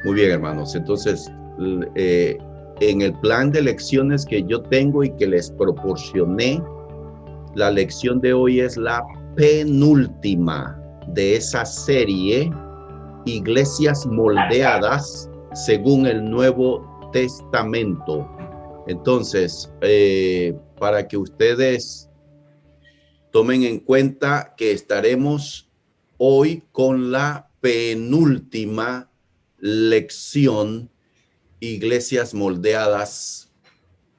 Muy bien, hermanos. Entonces, en el plan de lecciones que yo tengo y que les proporcioné, la lección de hoy es la penúltima de esa serie, Iglesias moldeadas según el Nuevo Testamento. Entonces, para que ustedes tomen en cuenta que estaremos hoy con la penúltima lección, Iglesias moldeadas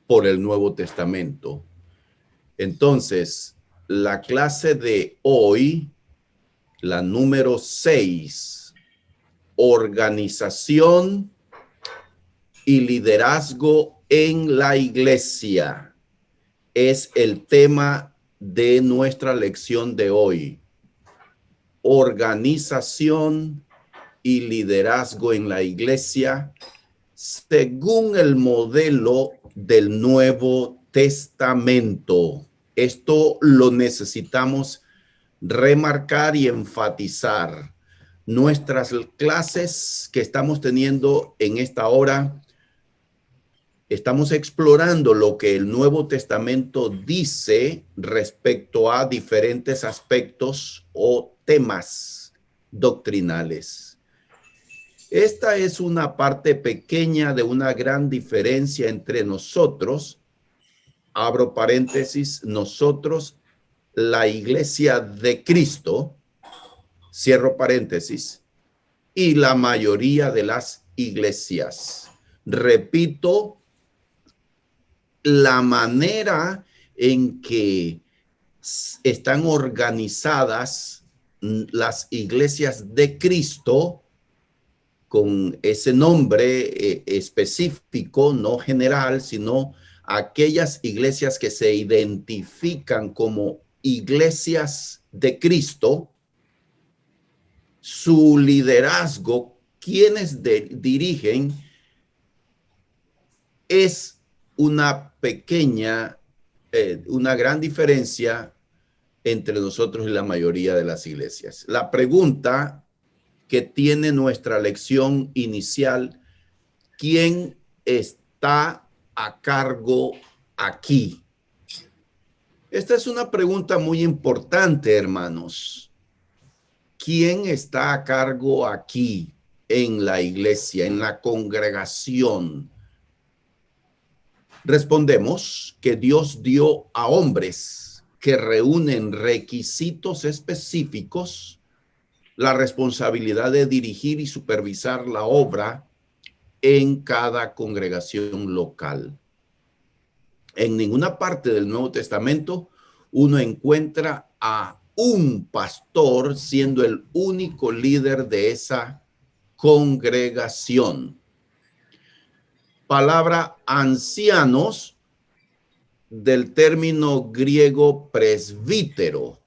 por el Nuevo Testamento. Entonces, la clase de hoy, la número 6, organización y liderazgo en la iglesia, es el tema de nuestra lección de hoy. Organización y liderazgo en la iglesia según el modelo del Nuevo Testamento. Esto lo necesitamos remarcar y enfatizar. Nuestras clases que estamos teniendo en esta hora, estamos explorando lo que el Nuevo Testamento dice respecto a diferentes aspectos o temas doctrinales. Esta es una parte pequeña de una gran diferencia entre nosotros, abro paréntesis, nosotros, la iglesia de Cristo, cierro paréntesis, y la mayoría de las iglesias. Repito, la manera en que están organizadas las iglesias de Cristo, con ese nombre específico, no general, sino aquellas iglesias que se identifican como iglesias de Cristo, su liderazgo, quienes dirigen, es una pequeña, una gran diferencia entre nosotros y la mayoría de las iglesias. La pregunta que tiene nuestra lección inicial: ¿quién está a cargo aquí? Esta es una pregunta muy importante, hermanos. ¿Quién está a cargo aquí en la iglesia, en la congregación? Respondemos que Dios dio a hombres que reúnen requisitos específicos la responsabilidad de dirigir y supervisar la obra en cada congregación local. En ninguna parte del Nuevo Testamento uno encuentra a un pastor siendo el único líder de esa congregación. Palabra ancianos, del término griego presbítero,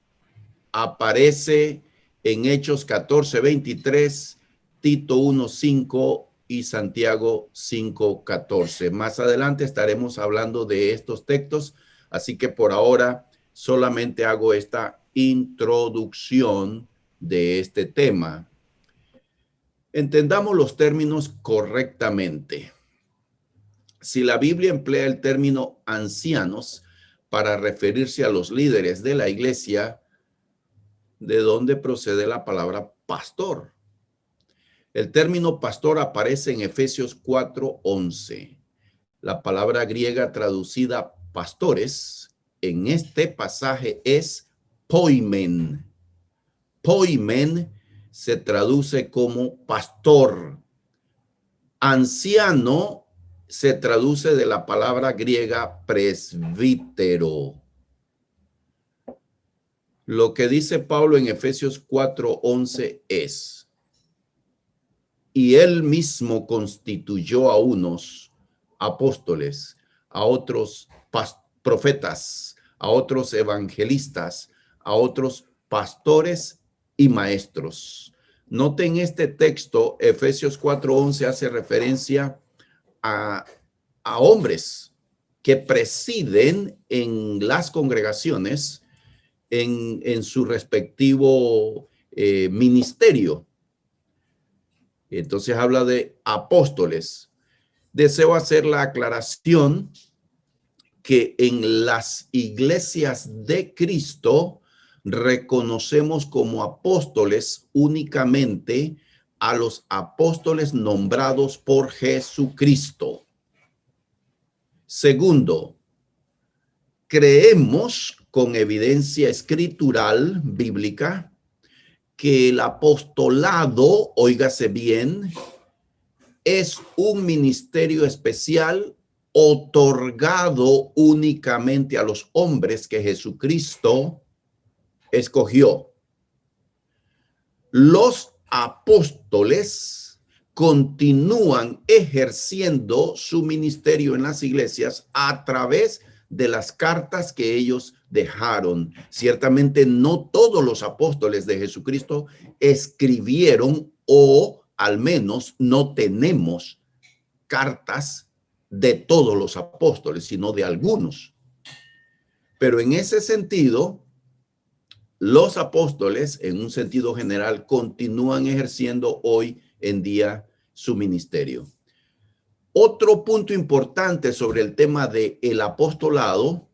aparece en Hechos 14:23, Tito 1:5 y Santiago 5:14. Más adelante estaremos hablando de estos textos, así que por ahora solamente hago esta introducción de este tema. Entendamos los términos correctamente. Si la Biblia emplea el término ancianos para referirse a los líderes de la iglesia, ¿de dónde procede la palabra pastor? El término pastor aparece en Efesios 4:11. La palabra griega traducida pastores en este pasaje es poimen. Poimen se traduce como pastor. Anciano se traduce de la palabra griega presbítero. Lo que dice Pablo en Efesios 4:11 es: y él mismo constituyó a unos apóstoles, a otros profetas, a otros evangelistas, a otros pastores y maestros. Noten este texto, Efesios 4:11 hace referencia a hombres que presiden en las congregaciones en su respectivo ministerio. Entonces habla de apóstoles. Deseo hacer la aclaración que en las iglesias de Cristo reconocemos como apóstoles únicamente a los apóstoles nombrados por Jesucristo. Segundo, creemos con evidencia escritural bíblica que el apostolado, óigase bien, es un ministerio especial otorgado únicamente a los hombres que Jesucristo escogió. Los apóstoles continúan ejerciendo su ministerio en las iglesias a través de las cartas que ellos dejaron. Ciertamente no todos los apóstoles de Jesucristo escribieron, o al menos no tenemos cartas de todos los apóstoles, sino de algunos. Pero en ese sentido, los apóstoles, en un sentido general, continúan ejerciendo hoy en día su ministerio. Otro punto importante sobre el tema del apostolado,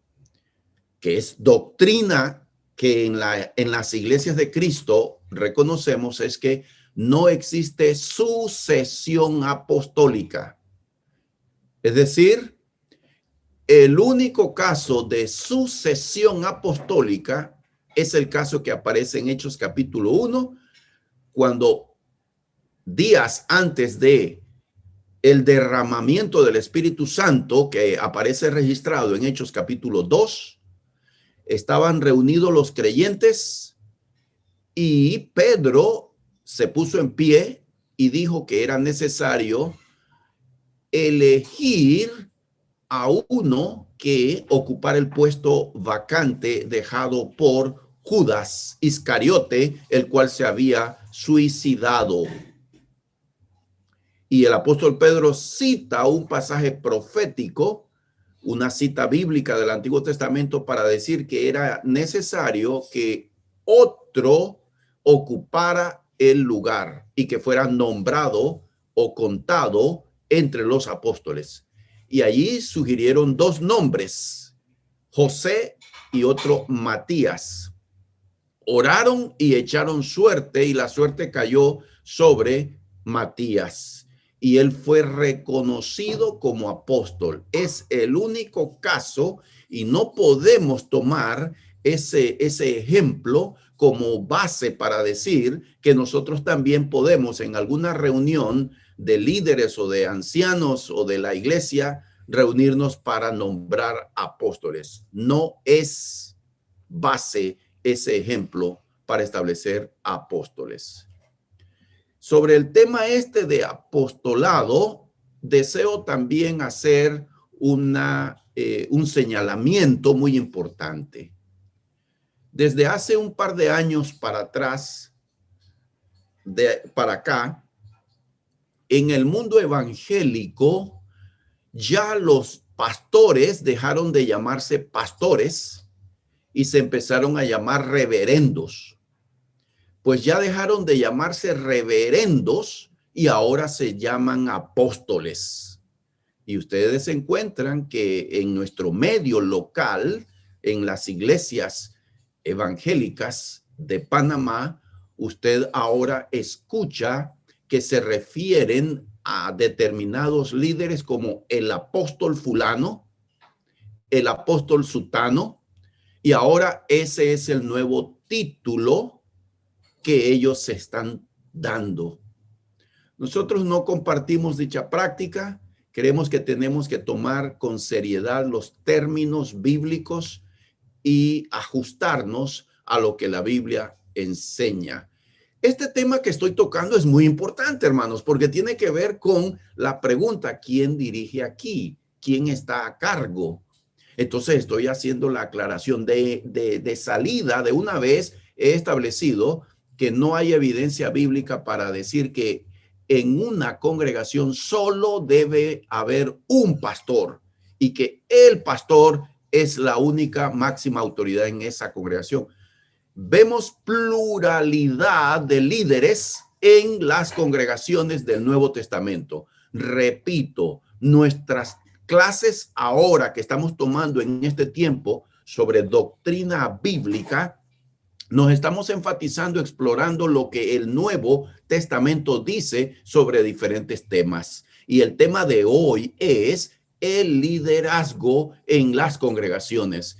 que es doctrina que en las iglesias de Cristo reconocemos, es que no existe sucesión apostólica. Es decir, el único caso de sucesión apostólica es el caso que aparece en Hechos capítulo 1, cuando días antes de el derramamiento del Espíritu Santo, que aparece registrado en Hechos capítulo 2, estaban reunidos los creyentes y Pedro se puso en pie y dijo que era necesario elegir a uno que ocupara el puesto vacante dejado por Judas Iscariote, el cual se había suicidado. Y el apóstol Pedro cita un pasaje profético, una cita bíblica del Antiguo Testamento, para decir que era necesario que otro ocupara el lugar y que fuera nombrado o contado entre los apóstoles. Y allí sugirieron dos nombres, José y otro Matías. Oraron y echaron suerte, y la suerte cayó sobre Matías, y él fue reconocido como apóstol. Es el único caso, y no podemos tomar ese ejemplo como base para decir que nosotros también podemos en alguna reunión de líderes o de ancianos o de la iglesia reunirnos para nombrar apóstoles. No es base ese ejemplo para establecer apóstoles. Sobre el tema este de apostolado, deseo también hacer un señalamiento muy importante. Desde hace un par de años para atrás, para acá, en el mundo evangélico, ya los pastores dejaron de llamarse pastores y se empezaron a llamar reverendos. Pues ya dejaron de llamarse reverendos y ahora se llaman apóstoles. Y ustedes encuentran que en nuestro medio local, en las iglesias evangélicas de Panamá, usted ahora escucha que se refieren a determinados líderes como el apóstol fulano, el apóstol sutano, y ahora ese es el nuevo título que ellos se están dando. Nosotros no compartimos dicha práctica. Creemos que tenemos que tomar con seriedad los términos bíblicos y ajustarnos a lo que la Biblia enseña. Este tema que estoy tocando es muy importante, hermanos, porque tiene que ver con la pregunta: ¿quién dirige aquí? ¿Quién está a cargo? Entonces estoy haciendo la aclaración de salida. De una vez he establecido que no hay evidencia bíblica para decir que en una congregación solo debe haber un pastor y que el pastor es la única máxima autoridad en esa congregación. Vemos pluralidad de líderes en las congregaciones del Nuevo Testamento. Repito, nuestras clases ahora que estamos tomando en este tiempo sobre doctrina bíblica, nos estamos enfatizando, explorando lo que el Nuevo Testamento dice sobre diferentes temas. Y el tema de hoy es el liderazgo en las congregaciones.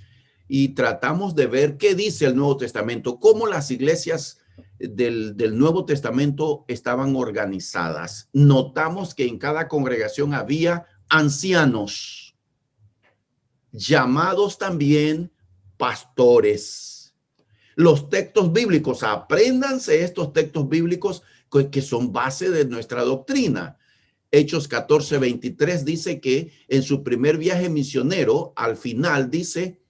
Y tratamos de ver qué dice el Nuevo Testamento, cómo las iglesias del Nuevo Testamento estaban organizadas. Notamos que en cada congregación había ancianos, llamados también pastores. Los textos bíblicos, apréndanse estos textos bíblicos que son base de nuestra doctrina. Hechos 14:23 dice que en su primer viaje misionero, al final dice,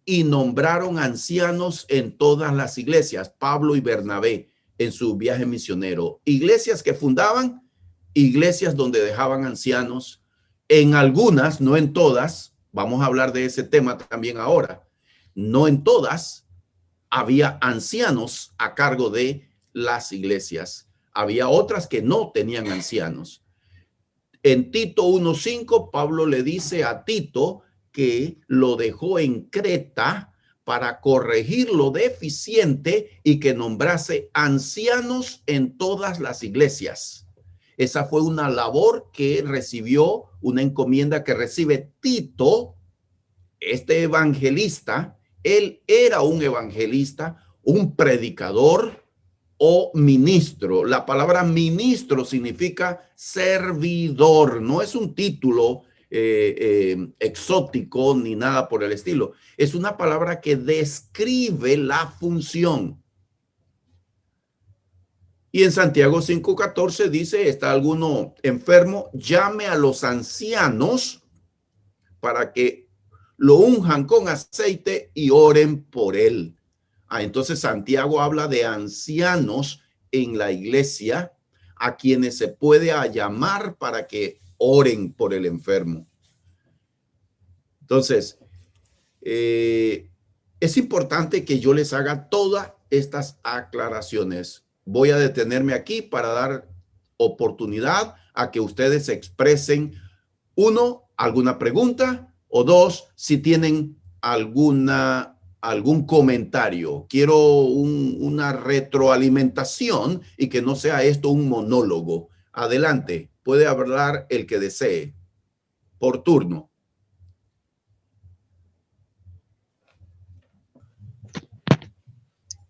y nombraron ancianos en todas las iglesias, Pablo y Bernabé en su viaje misionero. Iglesias que fundaban, iglesias donde dejaban ancianos, en algunas, no en todas, vamos a hablar de ese tema también ahora, no en todas había ancianos a cargo de las iglesias. Había otras que no tenían ancianos. En Tito 1:5, Pablo le dice a Tito que lo dejó en Creta para corregir lo deficiente y que nombrase ancianos en todas las iglesias. Esa fue una labor que recibió, una encomienda que recibe Tito, este evangelista. Él era un evangelista, un predicador o ministro. La palabra ministro significa servidor, no es un título exótico ni nada por el estilo. Es una palabra que describe la función. Y en Santiago 5:14 dice, ¿está alguno enfermo? Llame a los ancianos para que lo unjan con aceite y oren por él. Entonces Santiago habla de ancianos en la iglesia a quienes se puede llamar para que oren por el enfermo. Entonces, es importante que yo les haga todas estas aclaraciones. Voy a detenerme aquí para dar oportunidad a que ustedes expresen, uno, alguna pregunta, o dos, si tienen algún comentario. Quiero una retroalimentación y que no sea esto un monólogo. Adelante, puede hablar el que desee, por turno.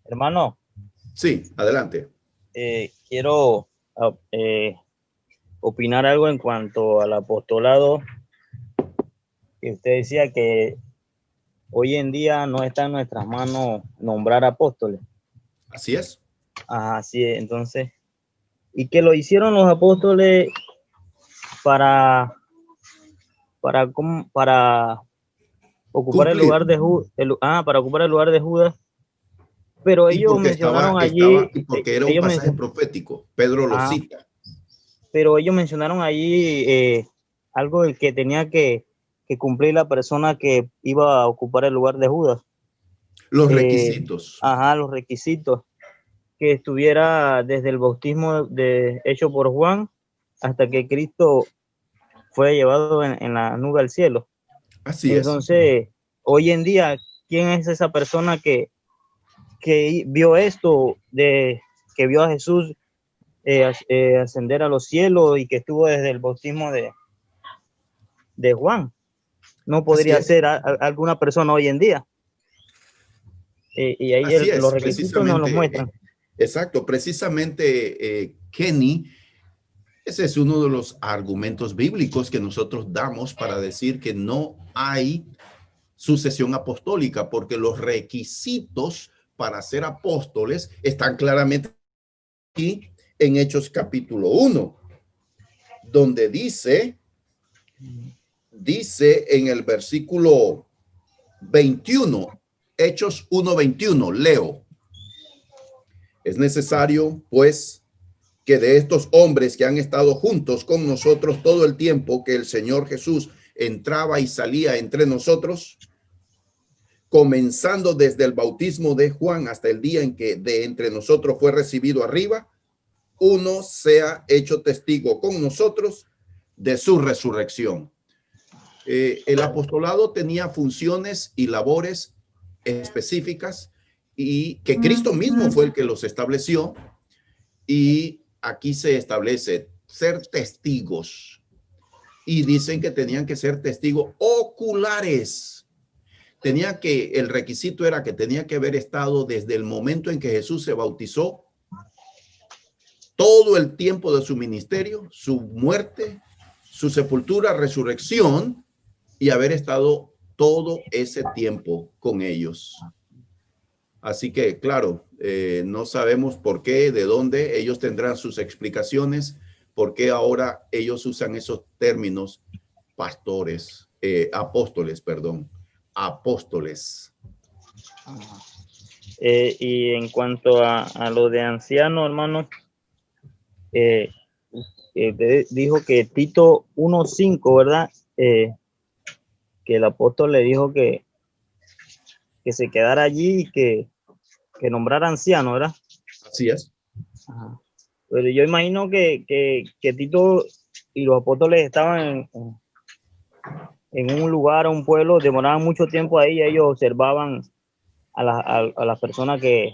Hermano. Sí, adelante. Quiero opinar algo en cuanto al apostolado. Que usted decía que hoy en día no está en nuestras manos nombrar apóstoles. Así es. Así es. Entonces, y que lo hicieron los apóstoles para ocupar el lugar de Judas, para ocupar el lugar de Judas. Pero ellos mencionaron allí, porque era un pasaje profético. Pedro lo cita. Pero ellos mencionaron allí algo del que tenía que cumplir la persona que iba a ocupar el lugar de Judas. Los requisitos. Los requisitos. Que estuviera desde el bautismo hecho por Juan hasta que Cristo fue llevado en la nube al cielo. Así es. Entonces, hoy en día, ¿quién es esa persona que vio esto, que vio a Jesús ascender a los cielos y que estuvo desde el bautismo de Juan? No podría ser alguna persona hoy en día. Y ahí los requisitos nos los muestran. Exacto, precisamente Kenny, ese es uno de los argumentos bíblicos que nosotros damos para decir que no hay sucesión apostólica, porque los requisitos para ser apóstoles están claramente aquí en Hechos capítulo 1, donde dice en el versículo 21, Hechos 1:21, leo. Es necesario, pues, que de estos hombres que han estado juntos con nosotros todo el tiempo que el Señor Jesús entraba y salía entre nosotros, comenzando desde el bautismo de Juan hasta el día en que de entre nosotros fue recibido arriba, uno sea hecho testigo con nosotros de su resurrección. El apostolado tenía funciones y labores específicas y que Cristo mismo fue el que los estableció, y aquí se establece ser testigos, y dicen que tenían que ser testigos oculares. El requisito era que tenía que haber estado desde el momento en que Jesús se bautizó, todo el tiempo de su ministerio, su muerte, su sepultura, resurrección, y haber estado todo ese tiempo con ellos. Así que, claro, no sabemos por qué, de dónde. Ellos tendrán sus explicaciones, por qué ahora ellos usan esos términos apóstoles. Y en cuanto a lo de anciano, hermano, dijo que Tito 1:5, ¿verdad? Que el apóstol le dijo que se quedara allí y que nombrara anciano, ¿verdad? Así es. Ajá. Pero yo imagino que Tito y los apóstoles estaban en un lugar, un pueblo, demoraban mucho tiempo ahí, y ellos observaban a las personas que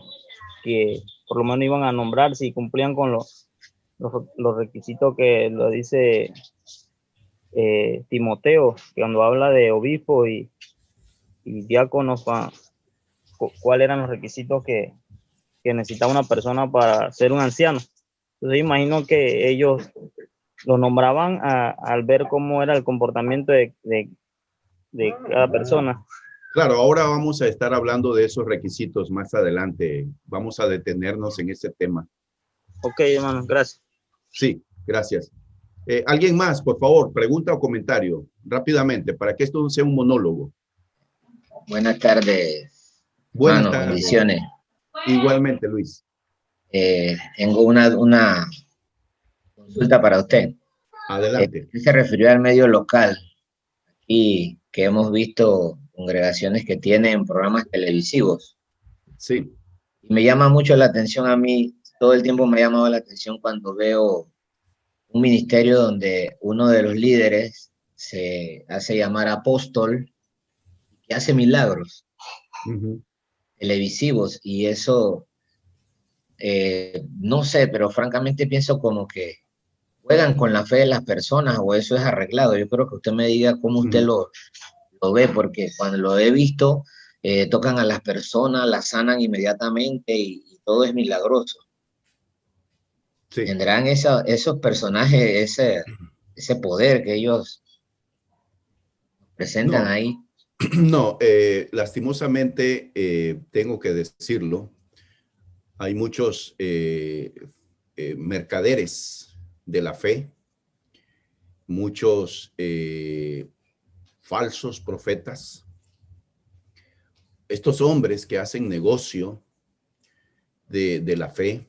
por lo menos iban a nombrar, si cumplían con los requisitos que lo dice Timoteo, que cuando habla de obispo y diáconos, cuáles eran los requisitos que necesitaba una persona para ser un anciano. Entonces imagino que ellos lo nombraban al ver cómo era el comportamiento de cada persona. Claro, ahora vamos a estar hablando de esos requisitos más adelante. Vamos a detenernos en ese tema. Ok, hermano, gracias. Sí, gracias. ¿Alguien más, por favor? Pregunta o comentario rápidamente para que esto no sea un monólogo. Buenas tardes. Buenas Hermano, tardes. bendiciones. Igualmente, Luis. Tengo una consulta para usted. Adelante. Usted se refirió al medio local y que hemos visto congregaciones que tienen programas televisivos. Sí. Y me llama mucho la atención a mí, todo el tiempo me ha llamado la atención cuando veo un ministerio donde uno de los líderes se hace llamar apóstol, que hace milagros televisivos, y eso, no sé, pero francamente pienso como que juegan con la fe de las personas, o eso es arreglado. Yo creo que usted me diga cómo usted lo ve, porque cuando lo he visto, tocan a las personas, las sanan inmediatamente y todo es milagroso. Sí. ¿Tendrán esos personajes ese poder que ellos presentan ahí? No, lastimosamente tengo que decirlo. Hay muchos mercaderes de la fe, muchos falsos profetas. Estos hombres que hacen negocio de la fe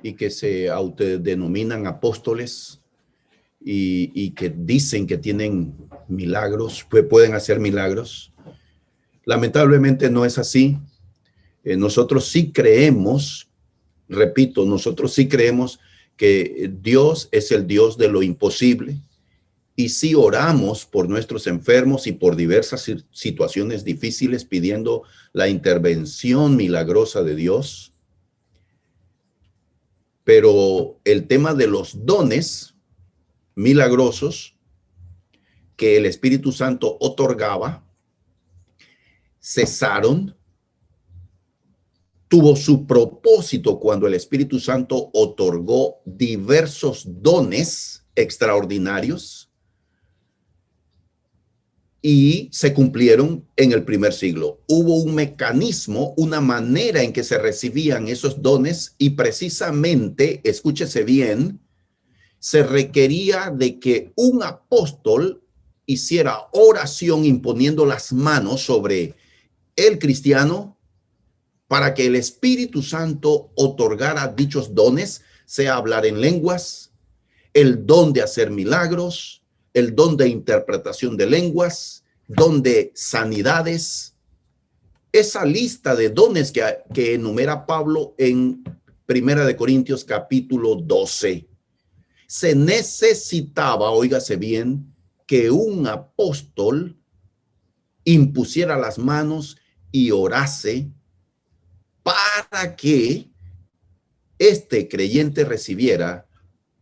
y que se autodenominan apóstoles y que dicen que tienen milagros, pueden hacer milagros. Lamentablemente no es así. Nosotros sí creemos, repito, nosotros sí creemos que Dios es el Dios de lo imposible, y sí oramos por nuestros enfermos y por diversas situaciones difíciles pidiendo la intervención milagrosa de Dios. Pero el tema de los dones milagrosos que el Espíritu Santo otorgaba cesaron. Tuvo su propósito cuando el Espíritu Santo otorgó diversos dones extraordinarios y se cumplieron en el primer siglo. Hubo un mecanismo, una manera en que se recibían esos dones, y precisamente, escúchese bien, se requería de que un apóstol hiciera oración imponiendo las manos sobre el cristiano para que el Espíritu Santo otorgara dichos dones, sea hablar en lenguas, el don de hacer milagros, el don de interpretación de lenguas, don de sanidades. Esa lista de dones que enumera Pablo en Primera de Corintios capítulo 12. Se necesitaba, óigase bien, que un apóstol impusiera las manos y orase para que este creyente recibiera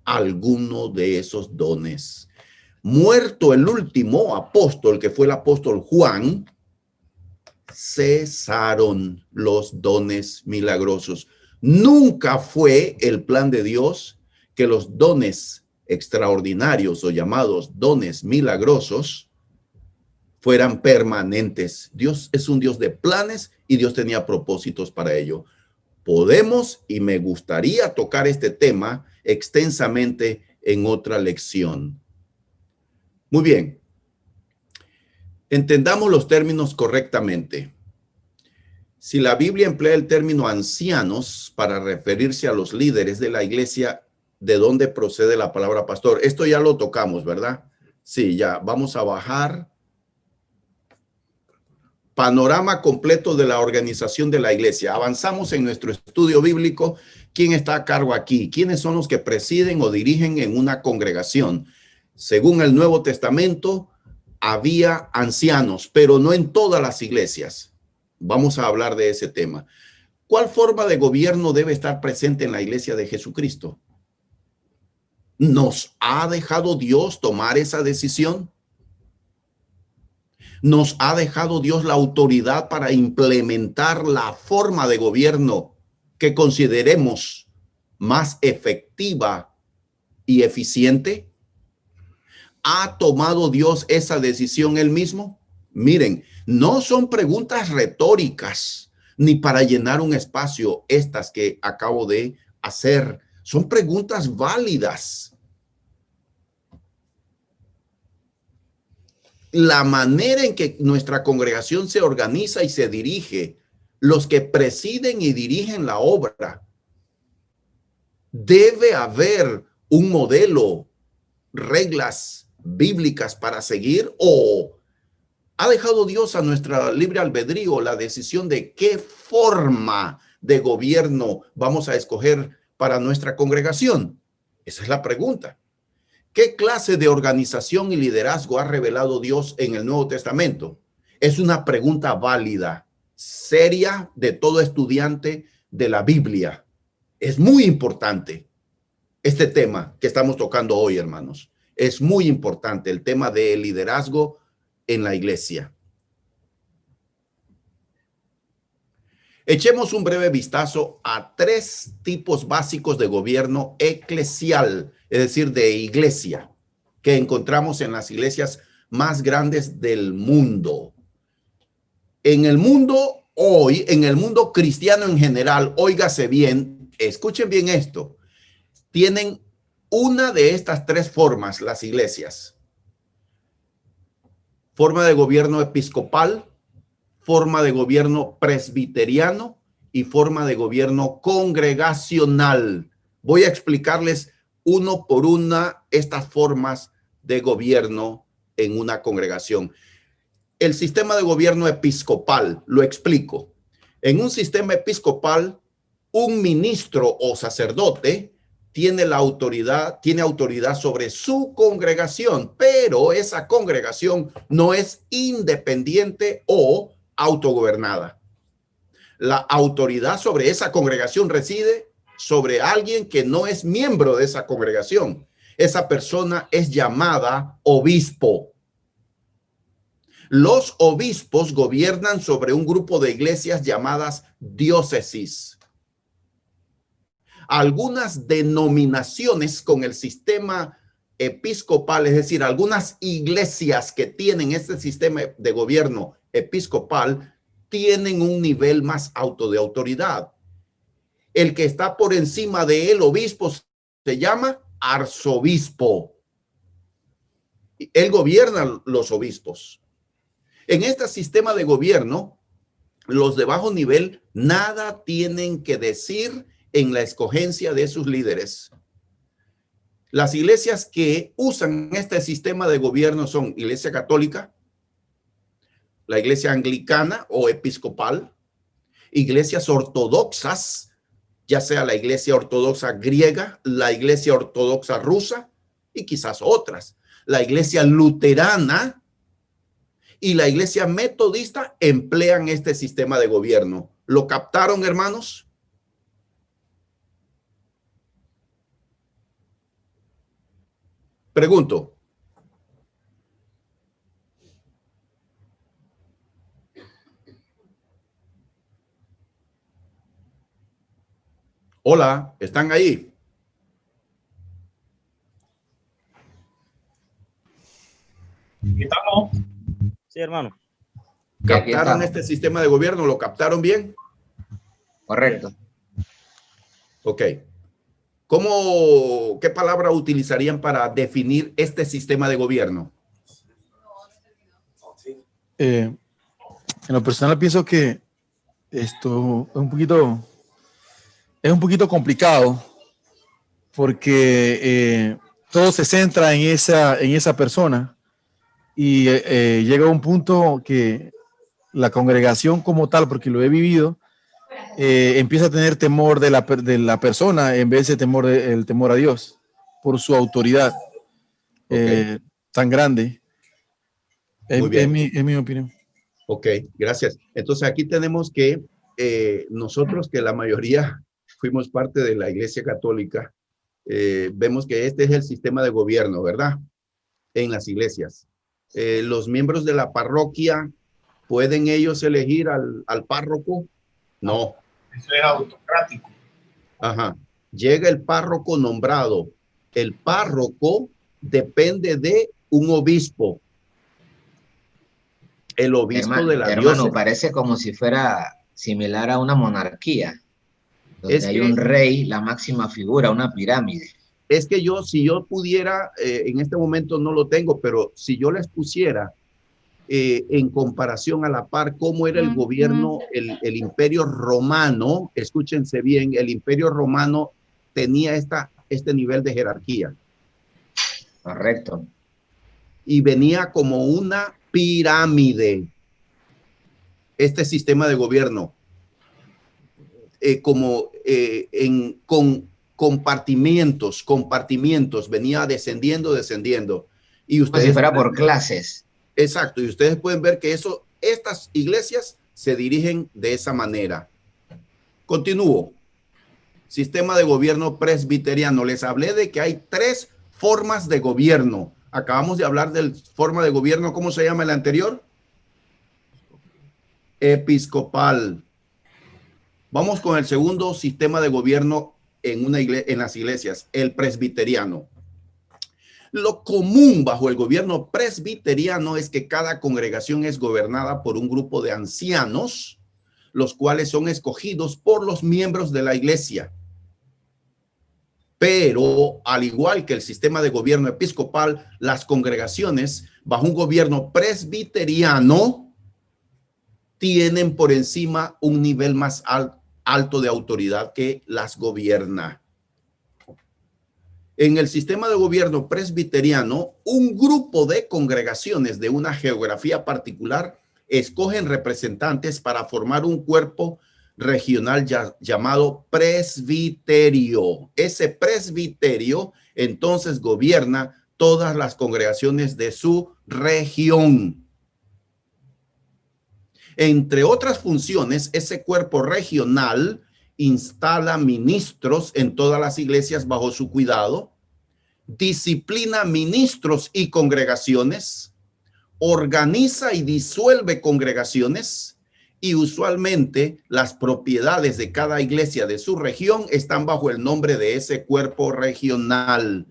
alguno de esos dones. Muerto el último apóstol, que fue el apóstol Juan, cesaron los dones milagrosos. Nunca fue el plan de Dios que los dones extraordinarios o llamados dones milagrosos fueran permanentes. Dios es un Dios de planes y Dios tenía propósitos para ello. Podemos y me gustaría tocar este tema extensamente en otra lección. Muy bien. Entendamos los términos correctamente. Si la Biblia emplea el término ancianos para referirse a los líderes de la iglesia, ¿de dónde procede la palabra pastor? Esto ya lo tocamos, ¿verdad? Sí, ya. Vamos a bajar. Panorama completo de la organización de la iglesia. Avanzamos en nuestro estudio bíblico. ¿Quién está a cargo aquí? ¿Quiénes son los que presiden o dirigen en una congregación? Según el Nuevo Testamento, había ancianos, pero no en todas las iglesias. Vamos a hablar de ese tema. ¿Cuál forma de gobierno debe estar presente en la iglesia de Jesucristo? ¿Nos ha dejado Dios tomar esa decisión? ¿Nos ha dejado Dios la autoridad para implementar la forma de gobierno que consideremos más efectiva y eficiente? ¿Ha tomado Dios esa decisión él mismo? Miren, no son preguntas retóricas ni para llenar un espacio estas que acabo de hacer. Son preguntas válidas. La manera en que nuestra congregación se organiza y se dirige, los que presiden y dirigen la obra, debe haber un modelo, reglas bíblicas para seguir, o ha dejado Dios a nuestra libre albedrío la decisión de qué forma de gobierno vamos a escoger para nuestra congregación. Esa es la pregunta. ¿Qué clase de organización y liderazgo ha revelado Dios en el Nuevo Testamento? Es una pregunta válida, seria de todo estudiante de la Biblia. Es muy importante este tema que estamos tocando hoy, hermanos. Es muy importante el tema del liderazgo en la iglesia. Echemos un breve vistazo a 3 tipos básicos de gobierno eclesial, es decir, de iglesia, que encontramos en las iglesias más grandes del mundo. En el mundo hoy, en el mundo cristiano en general, óigase bien, escuchen bien esto, tienen una de estas 3 formas las iglesias. Forma de gobierno episcopal, forma de gobierno presbiteriano y forma de gobierno congregacional. Voy a explicarles uno por una estas formas de gobierno en una congregación. El sistema de gobierno episcopal, lo explico. En un sistema episcopal, un ministro o sacerdote tiene autoridad sobre su congregación, pero esa congregación no es independiente o autogobernada. La autoridad sobre esa congregación reside sobre alguien que no es miembro de esa congregación. Esa persona es llamada obispo. Los obispos gobiernan sobre un grupo de iglesias llamadas diócesis. Algunas denominaciones con el sistema episcopal, es decir, algunas iglesias que tienen este sistema de gobierno episcopal, tienen un nivel más alto de autoridad. El que está por encima de el obispo se llama arzobispo. Él gobierna los obispos. En este sistema de gobierno, los de bajo nivel nada tienen que decir en la escogencia de sus líderes. Las iglesias que usan este sistema de gobierno son Iglesia Católica, la Iglesia Anglicana o Episcopal, iglesias ortodoxas ya sea la iglesia ortodoxa griega, la iglesia ortodoxa rusa y quizás otras. La iglesia luterana y la iglesia metodista emplean este sistema de gobierno. ¿Lo captaron, hermanos? Pregunto. Hola, ¿están ahí? ¿Estamos? Sí, hermano. ¿Captaron este sistema de gobierno? ¿Lo captaron bien? Correcto. Ok. ¿Qué palabra utilizarían para definir este sistema de gobierno? En lo personal pienso que esto es un poquito complicado porque todo se centra en esa persona y llega a un punto que la congregación como tal, porque lo he vivido, empieza a tener temor de la persona en vez de el temor a Dios por su autoridad tan grande. Muy bien. Es mi opinión. Ok, gracias. Entonces aquí tenemos que nosotros, que la mayoría fuimos parte de la Iglesia Católica, vemos que este es el sistema de gobierno, ¿verdad? En las iglesias. Los miembros de la parroquia, ¿pueden ellos elegir al párroco? No. Eso es autocrático. Ajá. Llega el párroco nombrado. El párroco depende de un obispo. El obispo de la hermano, diócesis. parece como si fuera similar a una monarquía, donde hay un rey, la máxima figura, una pirámide. Es que si yo pudiera, en este momento no lo tengo, pero si yo les pusiera en comparación a la par cómo era el gobierno, el imperio romano, escúchense bien, el imperio romano tenía este nivel de jerarquía. Correcto. Y venía como una pirámide, este sistema de gobierno, con compartimientos, venía descendiendo. Y ustedes, como si fuera por clases. Exacto, y ustedes pueden ver que estas iglesias se dirigen de esa manera. Continúo. Sistema de gobierno presbiteriano. Les hablé de que hay 3 formas de gobierno. Acabamos de hablar de forma de gobierno. ¿Cómo se llama el anterior? Episcopal. Vamos con el segundo sistema de gobierno en las iglesias, el presbiteriano. Lo común bajo el gobierno presbiteriano es que cada congregación es gobernada por un grupo de ancianos, los cuales son escogidos por los miembros de la iglesia. Pero, al igual que el sistema de gobierno episcopal, las congregaciones bajo un gobierno presbiteriano tienen por encima un nivel más alto de autoridad que las gobierna. En el sistema de gobierno presbiteriano, un grupo de congregaciones de una geografía particular escogen representantes para formar un cuerpo regional llamado presbiterio. Ese presbiterio entonces gobierna todas las congregaciones de su región. Entre otras funciones, ese cuerpo regional instala ministros en todas las iglesias bajo su cuidado, disciplina ministros y congregaciones, organiza y disuelve congregaciones, y usualmente las propiedades de cada iglesia de su región están bajo el nombre de ese cuerpo regional.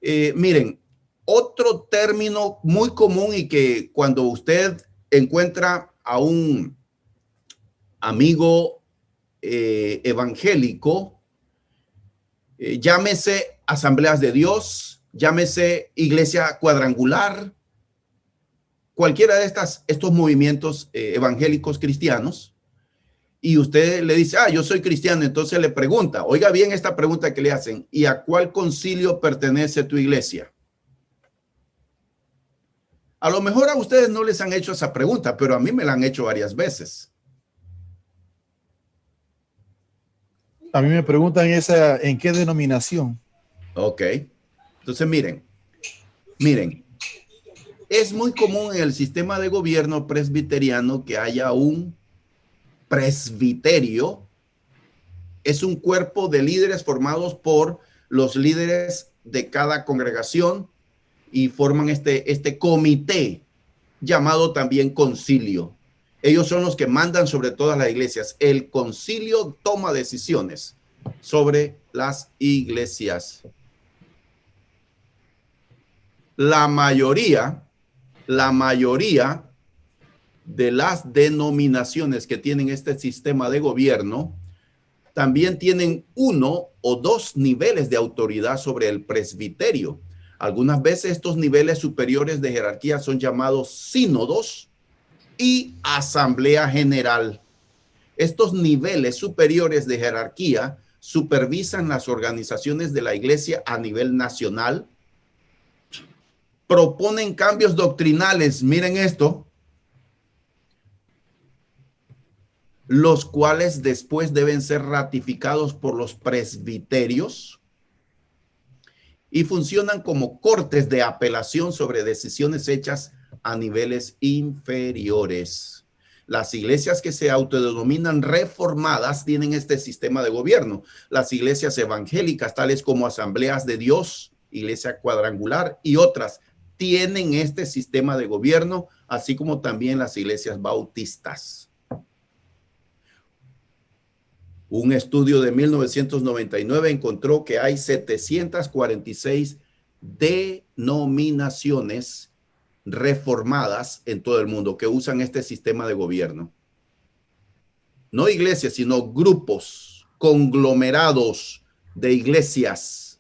Miren, otro término muy común y que cuando usted encuentra a un amigo evangélico, llámese Asambleas de Dios, llámese Iglesia Cuadrangular, cualquiera de estos movimientos evangélicos cristianos, y usted le dice, yo soy cristiano, entonces le pregunta, oiga bien esta pregunta que le hacen, ¿y a cuál concilio pertenece tu iglesia? A lo mejor a ustedes no les han hecho esa pregunta, pero a mí me la han hecho varias veces. A mí me preguntan ¿en qué denominación? Ok. Entonces, miren, es muy común en el sistema de gobierno presbiteriano que haya un presbiterio. Es un cuerpo de líderes formados por los líderes de cada congregación y forman este comité llamado también concilio. Ellos son los que mandan sobre todas las iglesias. El concilio toma decisiones sobre las iglesias. La mayoría de las denominaciones que tienen este sistema de gobierno también tienen 1 o 2 niveles de autoridad sobre el presbiterio. Algunas veces estos niveles superiores de jerarquía son llamados sínodos y asamblea general. Estos niveles superiores de jerarquía supervisan las organizaciones de la iglesia a nivel nacional, proponen cambios doctrinales, miren esto, los cuales después deben ser ratificados por los presbiterios y funcionan como cortes de apelación sobre decisiones hechas a niveles inferiores. Las iglesias que se autodenominan reformadas tienen este sistema de gobierno. Las iglesias evangélicas, tales como Asambleas de Dios, Iglesia Cuadrangular y otras, tienen este sistema de gobierno, así como también las iglesias bautistas. Un estudio de 1999 encontró que hay 746 denominaciones reformadas en todo el mundo que usan este sistema de gobierno. No iglesias, sino grupos, conglomerados de iglesias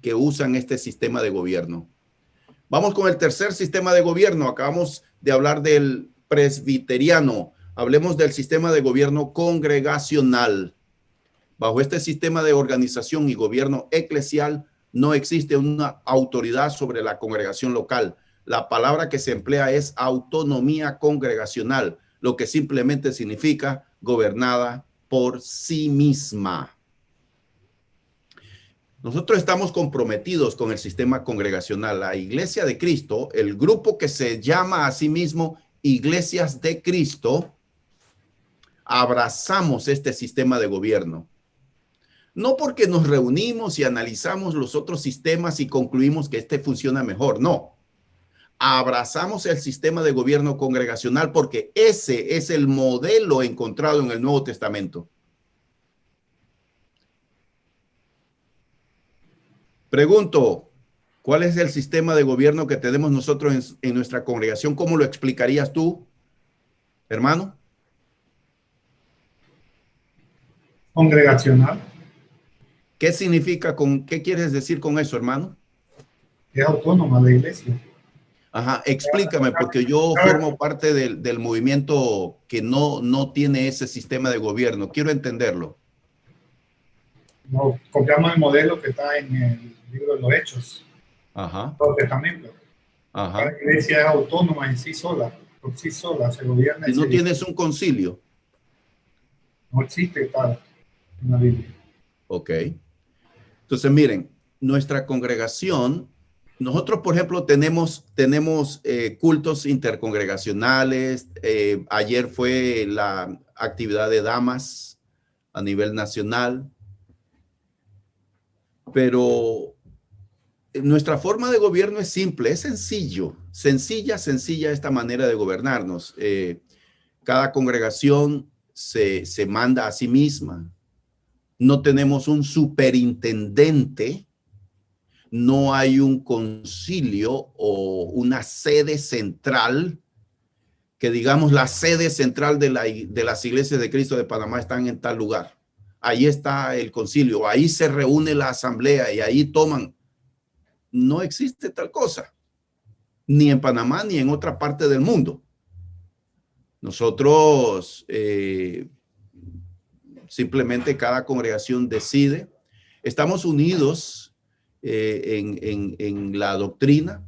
que usan este sistema de gobierno. Vamos con el tercer sistema de gobierno. Acabamos de hablar del presbiteriano. Hablemos del sistema de gobierno congregacional. Bajo este sistema de organización y gobierno eclesial no existe una autoridad sobre la congregación local. La palabra que se emplea es autonomía congregacional, lo que simplemente significa gobernada por sí misma. Nosotros estamos comprometidos con el sistema congregacional. La Iglesia de Cristo, el grupo que se llama a sí mismo Iglesias de Cristo, abrazamos este sistema de gobierno. No porque nos reunimos y analizamos los otros sistemas y concluimos que este funciona mejor, no. Abrazamos el sistema de gobierno congregacional porque ese es el modelo encontrado en el Nuevo Testamento. Pregunto, ¿cuál es el sistema de gobierno que tenemos nosotros en nuestra congregación? ¿Cómo lo explicarías tú, hermano? Congregacional. ¿Qué significa qué quieres decir con eso, hermano? Es autónoma la iglesia. Ajá, explícame, porque yo formo parte del movimiento que no tiene ese sistema de gobierno. Quiero entenderlo. Nos copiamos el modelo que está en el libro de los Hechos. Ajá. Nuevo Testamento. Ajá. La iglesia es autónoma en sí sola, por sí sola, se gobierna. Si no tienes un concilio. No existe tal en la Biblia. Ok. Entonces, miren, nuestra congregación, nosotros, por ejemplo, tenemos cultos intercongregacionales. Ayer fue la actividad de damas a nivel nacional. Pero nuestra forma de gobierno es simple, es sencilla esta manera de gobernarnos. Cada congregación se manda a sí misma. No tenemos un superintendente, no hay un concilio o una sede central, que digamos la sede central de las iglesias de Cristo de Panamá están en tal lugar. Ahí está el concilio, ahí se reúne la asamblea y ahí toman. No existe tal cosa, ni en Panamá ni en otra parte del mundo. Nosotros simplemente cada congregación decide. Estamos unidos en la doctrina,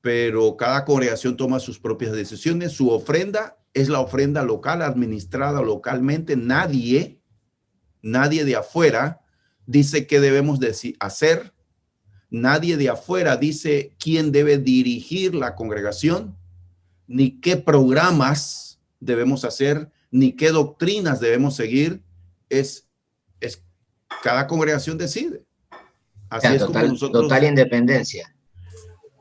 pero cada congregación toma sus propias decisiones. Su ofrenda es la ofrenda local, administrada localmente. Nadie Nadie de afuera dice qué debemos hacer. Nadie de afuera dice quién debe dirigir la congregación, ni qué programas debemos hacer, ni qué doctrinas debemos seguir. Es cada congregación decide. Así Ya, es como nosotros. total independencia.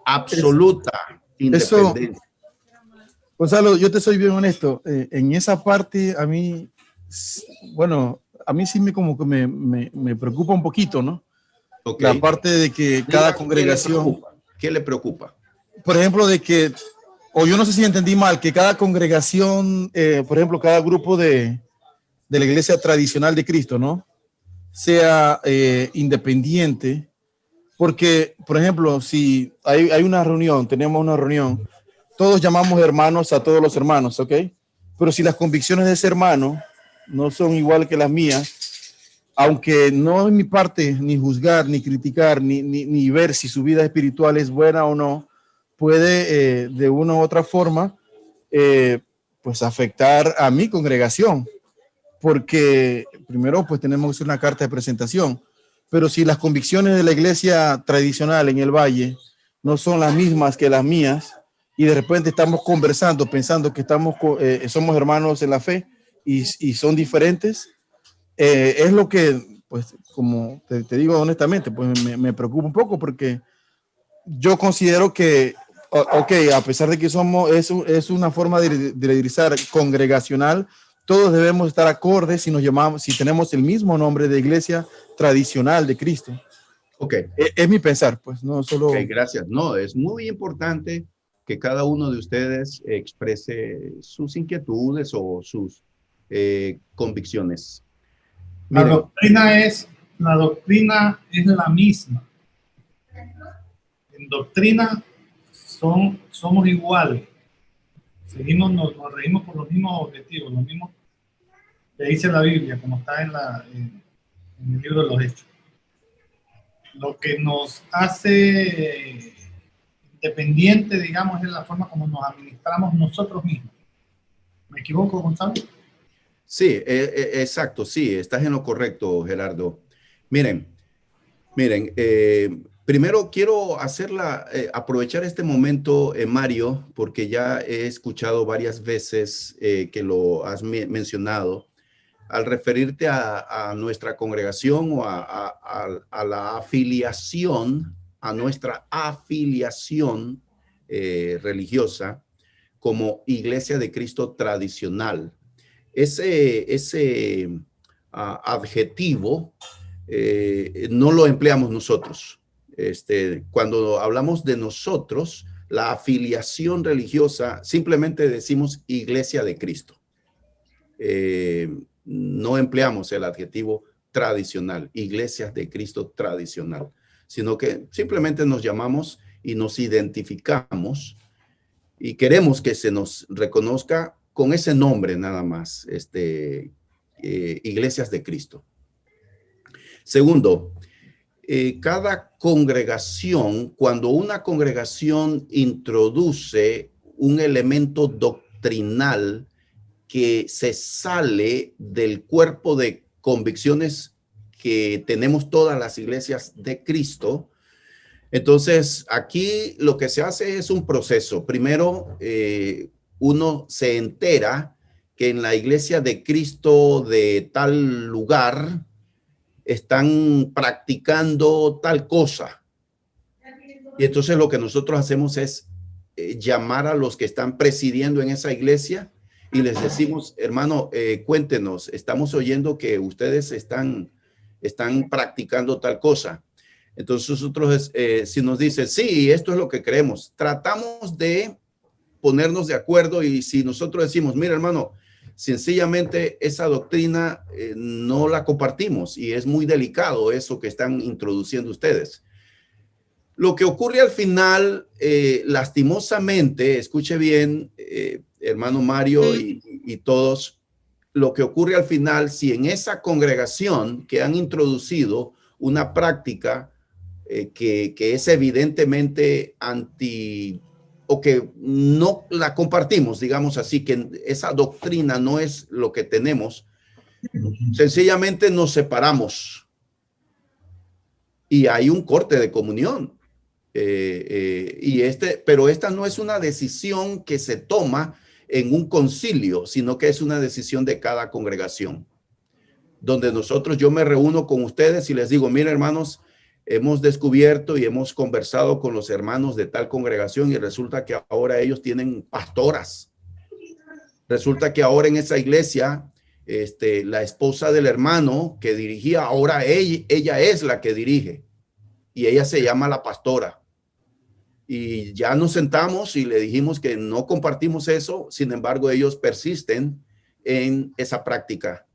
Absoluta independencia. Gonzalo, yo te soy bien honesto. En esa parte, a mí, bueno, a mí sí me preocupa un poquito, ¿no? Okay. La parte de que cada congregación. ¿Qué le preocupa? Por ejemplo, de que, o yo no sé si entendí mal, que cada congregación, por ejemplo, cada grupo de la iglesia tradicional de Cristo, ¿no? Sea independiente. Porque, por ejemplo, si hay una reunión, tenemos una reunión, todos llamamos hermanos a todos los hermanos, ¿ok? Pero si las convicciones de ese hermano no son igual que las mías, aunque no es mi parte ni juzgar, ni criticar, ni ver si su vida espiritual es buena o no, puede de una u otra forma, pues afectar a mi congregación. Porque primero, pues tenemos que hacer una carta de presentación. Pero si las convicciones de la iglesia tradicional en el Valle no son las mismas que las mías, y de repente estamos conversando pensando que somos hermanos en la fe y son diferentes, es lo que, pues, como te digo honestamente, pues me preocupa un poco, porque yo considero que, ok, a pesar de que es una forma de liderizar congregacional, todos debemos estar acordes si tenemos el mismo nombre de iglesia tradicional de Cristo. Ok. Es mi pensar, pues, no solo. Ok, gracias. No, es muy importante que cada uno de ustedes exprese sus inquietudes o sus convicciones. La doctrina es la misma. En doctrina somos iguales. Nos regimos por los mismos objetivos, los mismos que dice la Biblia, como está en el libro de los Hechos. Lo que nos hace independiente, digamos, es la forma como nos administramos nosotros mismos. ¿Me equivoco, Gonzalo? Sí, exacto, sí, estás en lo correcto, Gerardo. Miren, primero quiero aprovechar este momento, Mario, porque ya he escuchado varias veces que lo has mencionado, al referirte a nuestra congregación o a la afiliación, a nuestra afiliación religiosa como Iglesia de Cristo tradicional. Ese adjetivo no lo empleamos nosotros. Cuando hablamos de nosotros, la afiliación religiosa, simplemente decimos Iglesia de Cristo. No empleamos el adjetivo tradicional, Iglesias de Cristo tradicional, sino que simplemente nos llamamos y nos identificamos y queremos que se nos reconozca con ese nombre nada más, Iglesias de Cristo. Segundo, cada congregación, cuando una congregación introduce un elemento doctrinal que se sale del cuerpo de convicciones que tenemos todas las iglesias de Cristo, entonces aquí lo que se hace es un proceso. Primero, uno se entera que en la iglesia de Cristo de tal lugar están practicando tal cosa. Y entonces lo que nosotros hacemos es llamar a los que están presidiendo en esa iglesia y les decimos, hermano, cuéntenos, estamos oyendo que ustedes están practicando tal cosa. Entonces nosotros, si nos dicen, sí, esto es lo que creemos, tratamos de ponernos de acuerdo, y si nosotros decimos, mira, hermano, sencillamente esa doctrina no la compartimos y es muy delicado eso que están introduciendo ustedes. Lo que ocurre al final, lastimosamente, escuche bien, hermano Mario y todos, lo que ocurre al final, si en esa congregación que han introducido una práctica que es evidentemente o que no la compartimos, digamos así, que esa doctrina no es lo que tenemos, Sencillamente nos separamos y hay un corte de comunión. Pero esta no es una decisión que se toma en un concilio, sino que es una decisión de cada congregación, donde yo me reúno con ustedes y les digo, mira, hermanos, hemos descubierto y hemos conversado con los hermanos de tal congregación y resulta que ahora ellos tienen pastoras. Resulta que ahora en esa iglesia, la esposa del hermano que dirigía, ahora ella es la que dirige y ella se llama la pastora. Y ya nos sentamos y le dijimos que no compartimos eso. Sin embargo, ellos persisten en esa práctica.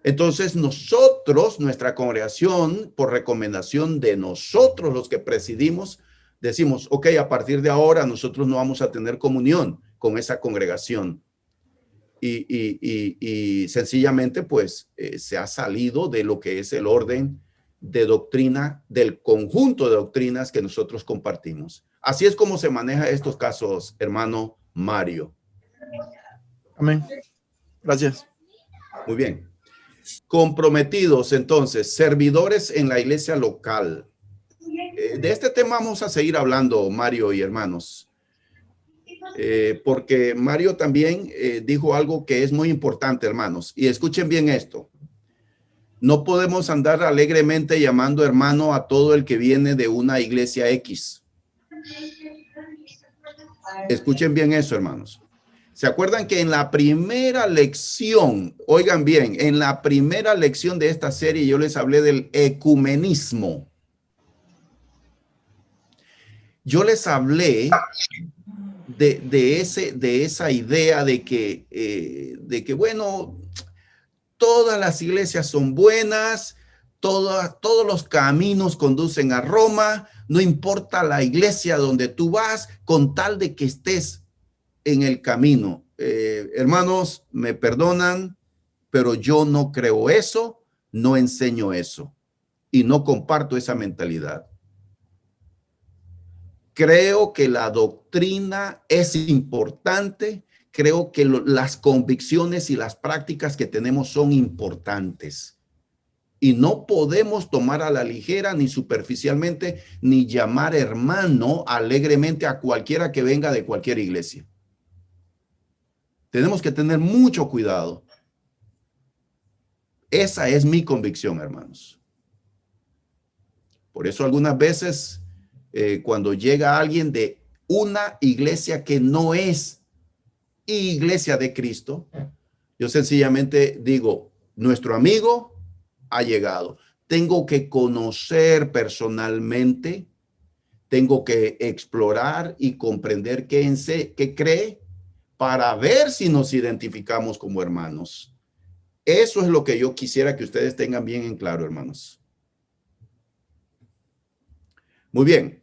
Entonces nosotros, nuestra congregación, por recomendación de nosotros los que presidimos, decimos, ok, a partir de ahora nosotros no vamos a tener comunión con esa congregación. Y sencillamente pues se ha salido de lo que es el orden de doctrina, del conjunto de doctrinas que nosotros compartimos. Así es como se maneja estos casos, hermano Mario. Amén. Gracias. Muy bien. Comprometidos, entonces, servidores en la iglesia local. De este tema vamos a seguir hablando, Mario y hermanos, porque Mario también dijo algo que es muy importante, hermanos, y escuchen bien esto. No podemos andar alegremente llamando hermano a todo el que viene de una iglesia X. Escuchen bien eso, hermanos. ¿Se acuerdan que en la primera lección, oigan bien, en la primera lección de esta serie yo les hablé del ecumenismo? Yo les hablé de esa idea de que bueno, todas las iglesias son buenas, todos los caminos conducen a Roma, no importa la iglesia donde tú vas, con tal de que estés en el camino. Hermanos, me perdonan, pero yo no creo eso, no enseño eso y no comparto esa mentalidad. Creo que la doctrina es importante. Creo que las convicciones y las prácticas que tenemos son importantes y no podemos tomar a la ligera ni superficialmente ni llamar hermano alegremente a cualquiera que venga de cualquier iglesia. Tenemos que tener mucho cuidado. Esa es mi convicción, hermanos. Por eso algunas veces cuando llega alguien de una iglesia que no es iglesia de Cristo, yo sencillamente digo, nuestro amigo ha llegado. Tengo que conocer personalmente, tengo que explorar y comprender qué cree para ver si nos identificamos como hermanos. Eso es lo que yo quisiera que ustedes tengan bien en claro, hermanos. Muy bien.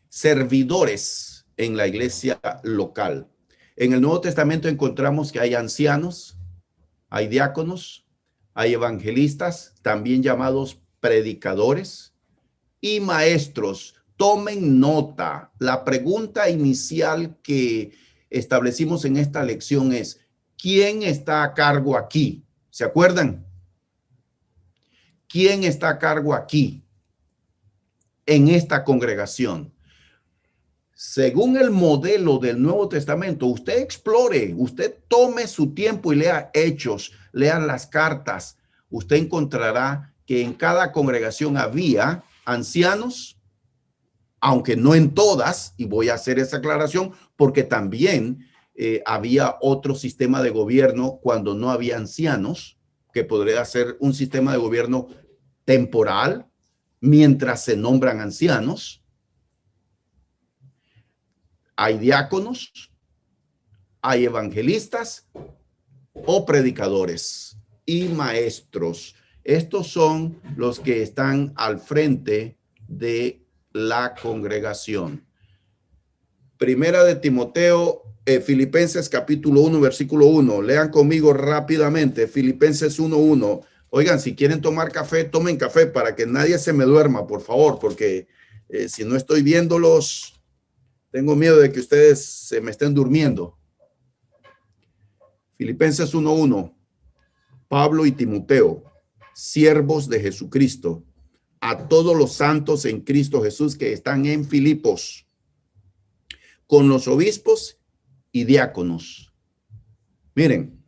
Servidores en la iglesia local. En el Nuevo Testamento encontramos que hay ancianos, hay diáconos, hay evangelistas, también llamados predicadores, y maestros. Tomen nota. La pregunta inicial que establecimos en esta lección es, ¿quién está a cargo aquí? ¿Se acuerdan? ¿Quién está a cargo aquí en esta congregación? Según el modelo del Nuevo Testamento, usted explore, usted tome su tiempo y lea Hechos, lea las cartas. Usted encontrará que en cada congregación había ancianos, aunque no en todas, y voy a hacer esa aclaración, porque también había otro sistema de gobierno cuando no había ancianos, que podría ser un sistema de gobierno temporal, mientras se nombran ancianos. Hay diáconos, hay evangelistas o predicadores y maestros. Estos son los que están al frente de la congregación. Primera de Timoteo, Filipenses capítulo 1, versículo 1. Lean conmigo rápidamente, Filipenses 1:1. Oigan, si quieren tomar café, tomen café para que nadie se me duerma, por favor, porque si no estoy viéndolos, tengo miedo de que ustedes se me estén durmiendo. Filipenses 1:1. Pablo y Timoteo, siervos de Jesucristo, a todos los santos en Cristo Jesús que están en Filipos, con los obispos y diáconos. Miren,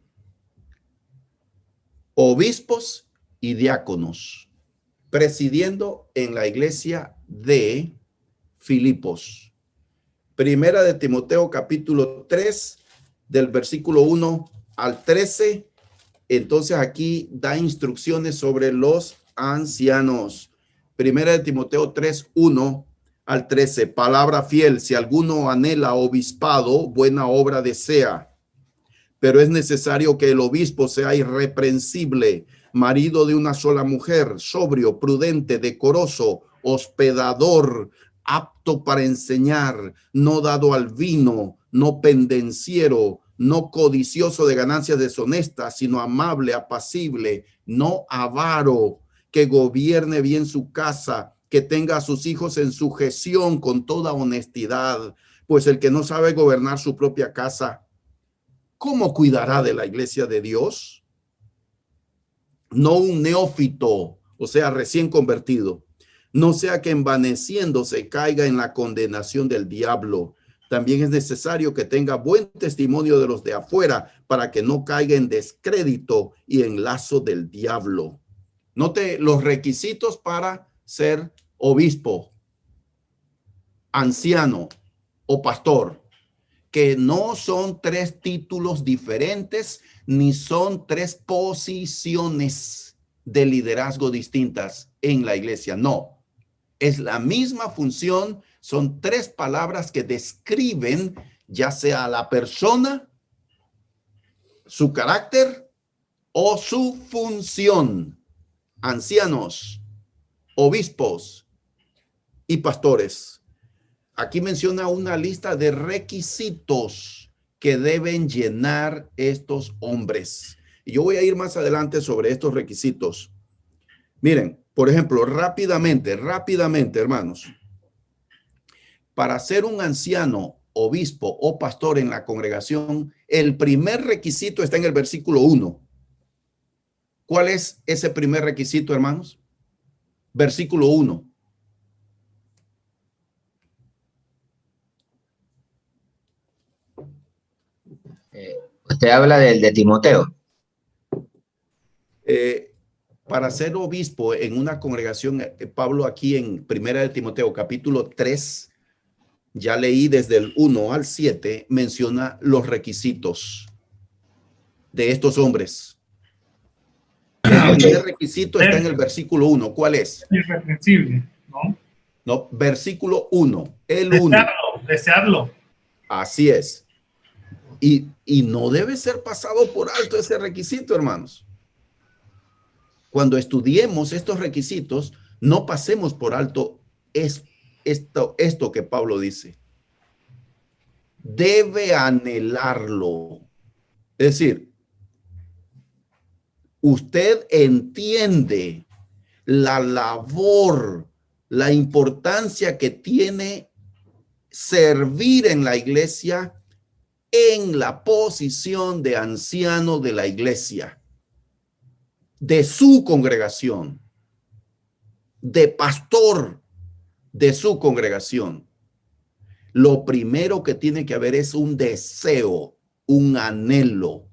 obispos y diáconos, presidiendo en la iglesia de Filipos. Primera de Timoteo, capítulo 3, del versículo 1 al 13. Entonces aquí da instrucciones sobre los ancianos. Primera de Timoteo 3, 1 al 13. Palabra fiel: si alguno anhela obispado, buena obra desea. Pero es necesario que el obispo sea irreprensible, marido de una sola mujer, sobrio, prudente, decoroso, hospedador, apto para enseñar, no dado al vino, no pendenciero, no codicioso de ganancias deshonestas, sino amable, apacible, no avaro, que gobierne bien su casa, que tenga a sus hijos en sujeción con toda honestidad, pues el que no sabe gobernar su propia casa, ¿cómo cuidará de la iglesia de Dios? No un neófito, o sea, recién convertido, no sea que envaneciéndose caiga en la condenación del diablo. También es necesario que tenga buen testimonio de los de afuera para que no caiga en descrédito y en lazo del diablo. Note los requisitos para ser obispo, anciano o pastor, que no son tres títulos diferentes ni son tres posiciones de liderazgo distintas en la iglesia. No, es la misma función. Son tres palabras que describen ya sea a la persona, su carácter o su función. Ancianos, obispos y pastores. Aquí menciona una lista de requisitos que deben llenar estos hombres. Y yo voy a ir más adelante sobre estos requisitos. Miren, por ejemplo, rápidamente, hermanos. Para ser un anciano, obispo o pastor en la congregación, el primer requisito está en el versículo 1. ¿Cuál es ese primer requisito, hermanos? Versículo 1. Usted habla del de Timoteo. Para ser obispo en una congregación, Pablo aquí en Primera de Timoteo, capítulo 3, ya leí desde el 1 al 7, menciona los requisitos de estos hombres. El primer requisito está en el versículo 1. ¿Cuál es? Irreprensible, ¿no? No, versículo 1. El 1. Desearlo. Así es. Y no debe ser pasado por alto ese requisito, hermanos. Cuando estudiemos estos requisitos, no pasemos por alto esto que Pablo dice. Debe anhelarlo. Es decir, usted entiende la labor, la importancia que tiene servir en la iglesia en la posición de anciano de la iglesia, de su congregación, de pastor de su congregación. Lo primero que tiene que haber es un deseo, un anhelo.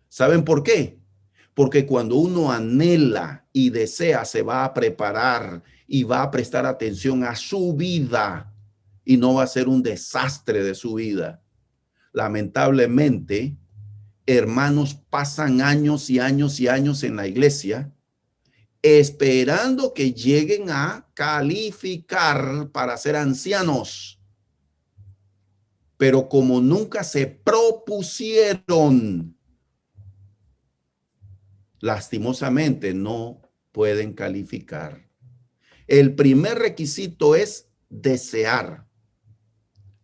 ¿Saben por qué? Porque cuando uno anhela y desea, se va a preparar y va a prestar atención a su vida y no va a ser un desastre de su vida. Lamentablemente, hermanos pasan años y años y años en la iglesia esperando que lleguen a calificar para ser ancianos. Pero como nunca se propusieron, lastimosamente no pueden calificar. El primer requisito es desear,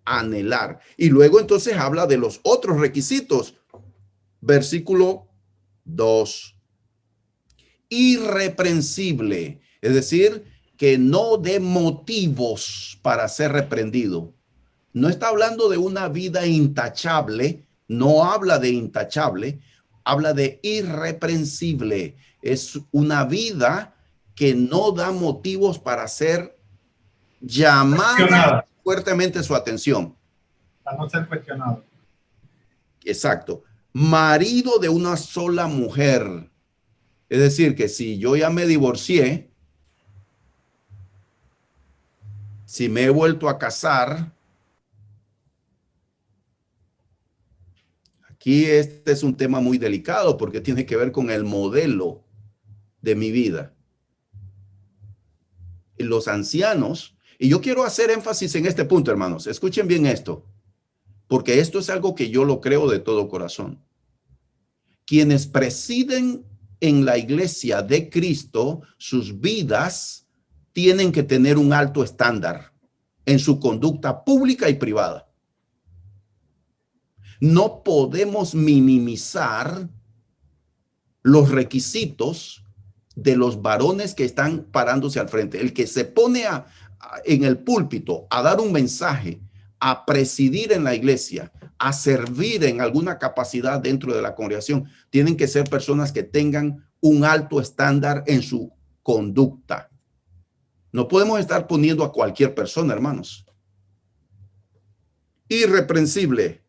anhelar. Y luego entonces habla de los otros requisitos. Versículo 2. Irreprensible, es decir, que no dé motivos para ser reprendido. No está hablando de una vida intachable, no habla de intachable, habla de irreprensible. Es una vida que no da motivos para ser llamada fuertemente su atención. Para no ser cuestionado. Exacto. Marido de una sola mujer. Es decir, que si yo ya me divorcié, si me he vuelto a casar, aquí este es un tema muy delicado porque tiene que ver con el modelo de mi vida. Y los ancianos, y yo quiero hacer énfasis en este punto, hermanos, escuchen bien esto, porque esto es algo que yo lo creo de todo corazón. Quienes presiden en la iglesia de Cristo, sus vidas tienen que tener un alto estándar en su conducta pública y privada. No podemos minimizar los requisitos de los varones que están parándose al frente. El que se pone en el púlpito a dar un mensaje, a presidir en la iglesia, a servir en alguna capacidad dentro de la congregación, tienen que ser personas que tengan un alto estándar en su conducta. No podemos estar poniendo a cualquier persona, hermanos. Irreprensible,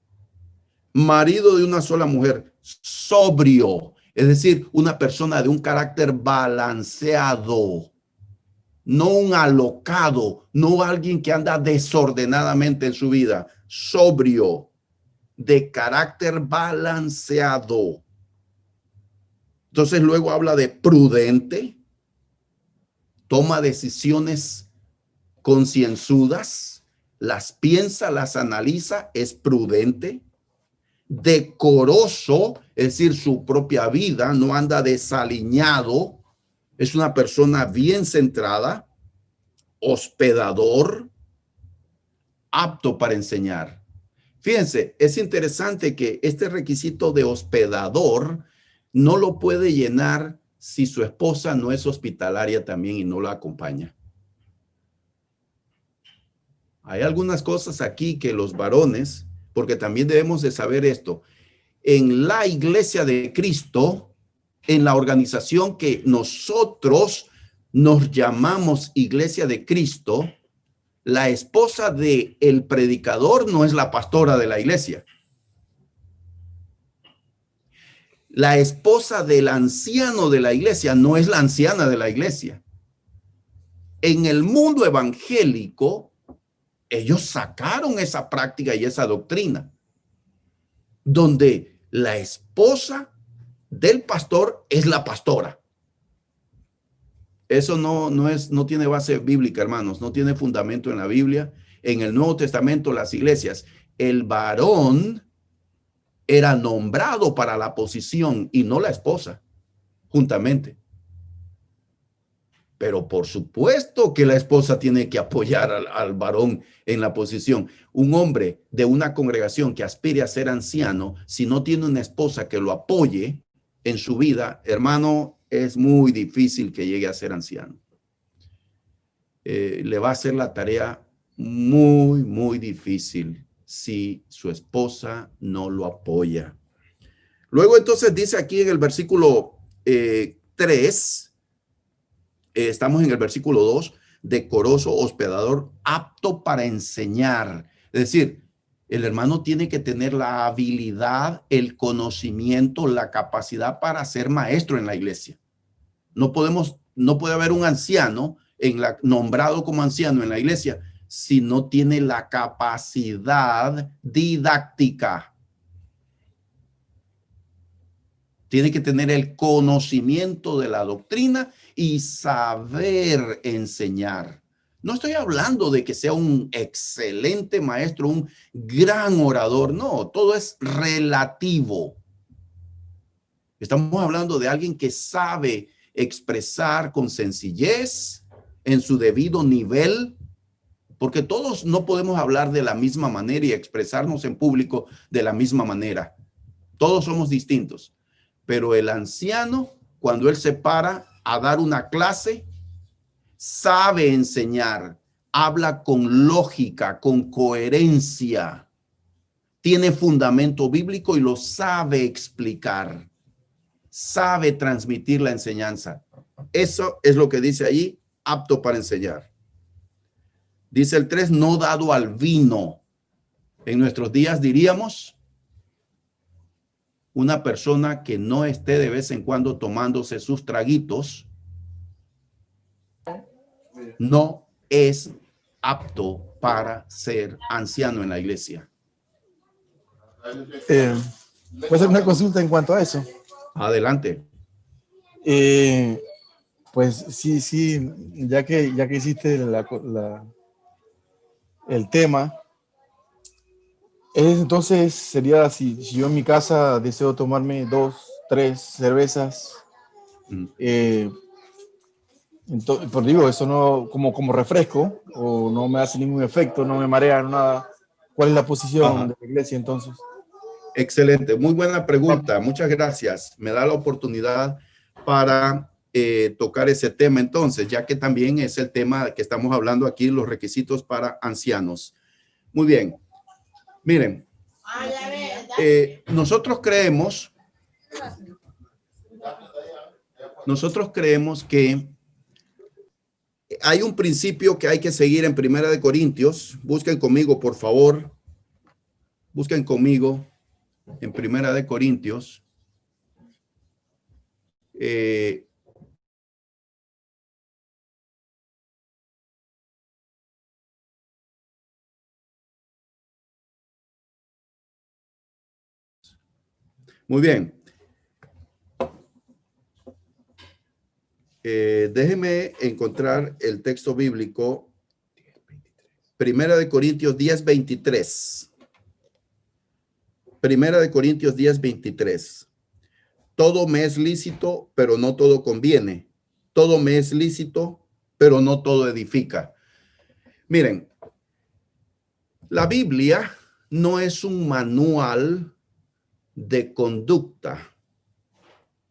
marido de una sola mujer, sobrio, es decir, una persona de un carácter balanceado, no un alocado, no alguien que anda desordenadamente en su vida, sobrio, de carácter balanceado. Entonces luego habla de prudente, toma decisiones concienzudas, las piensa, las analiza, es prudente, decoroso, es decir, su propia vida, no anda desaliñado, es una persona bien centrada, hospedador, apto para enseñar. Fíjense, es interesante que este requisito de hospedador no lo puede llenar si su esposa no es hospitalaria también y no lo acompaña. Hay algunas cosas aquí que los varones, porque también debemos de saber esto, en la iglesia de Cristo, en la organización que nosotros nos llamamos Iglesia de Cristo, la esposa del predicador no es la pastora de la iglesia. La esposa del anciano de la iglesia no es la anciana de la iglesia. En el mundo evangélico, ellos sacaron esa práctica y esa doctrina, donde la esposa del pastor es la pastora. Eso no tiene base bíblica, hermanos, no tiene fundamento en la Biblia. En el Nuevo Testamento, las iglesias, el varón era nombrado para la posición y no la esposa, juntamente. Pero por supuesto que la esposa tiene que apoyar al varón en la posición. Un hombre de una congregación que aspire a ser anciano, si no tiene una esposa que lo apoye en su vida, hermano, es muy difícil que llegue a ser anciano. Le va a hacer la tarea muy, muy difícil si su esposa no lo apoya. Luego entonces dice aquí en el versículo 3, estamos en el versículo 2, decoroso, hospedador, apto para enseñar. Es decir, el hermano tiene que tener la habilidad, el conocimiento, la capacidad para ser maestro en la iglesia. No puede haber un anciano nombrado como anciano en la iglesia si no tiene la capacidad didáctica. Tiene que tener el conocimiento de la doctrina y saber enseñar. No estoy hablando de que sea un excelente maestro, un gran orador. No, todo es relativo. Estamos hablando de alguien que sabe expresar con sencillez en su debido nivel, porque todos no podemos hablar de la misma manera y expresarnos en público de la misma manera. Todos somos distintos, pero el anciano, cuando él se para a dar una clase, sabe enseñar, habla con lógica, con coherencia, tiene fundamento bíblico y lo sabe explicar. sabe transmitir la enseñanza. Eso es lo que dice ahí, apto para enseñar. Dice el 3, no dado al vino. En nuestros días diríamos una persona que no esté de vez en cuando tomándose sus traguitos, no es apto para ser anciano en la iglesia. ¿Puedo hacer una consulta en cuanto a eso? Adelante. Pues sí, ya que hiciste el tema, entonces sería si yo en mi casa deseo tomarme 2, 3 cervezas, entonces, pues digo, eso no como refresco, o no me hace ningún efecto, no me marea, nada. ¿Cuál es la posición de la iglesia entonces? Excelente, muy buena pregunta, muchas gracias. Me da la oportunidad para tocar ese tema entonces, ya que también es el tema que estamos hablando aquí, los requisitos para ancianos. Muy bien, miren, nosotros creemos que hay un principio que hay que seguir en Primera de Corintios. Busquen conmigo, por favor. Busquen conmigo en Primera de Corintios. Muy bien. Déjeme encontrar el texto bíblico. Primera de Corintios 10:23. Primera de Corintios 10:23. Todo me es lícito, pero no todo conviene. Todo me es lícito, pero no todo edifica. Miren, la Biblia no es un manual de conducta.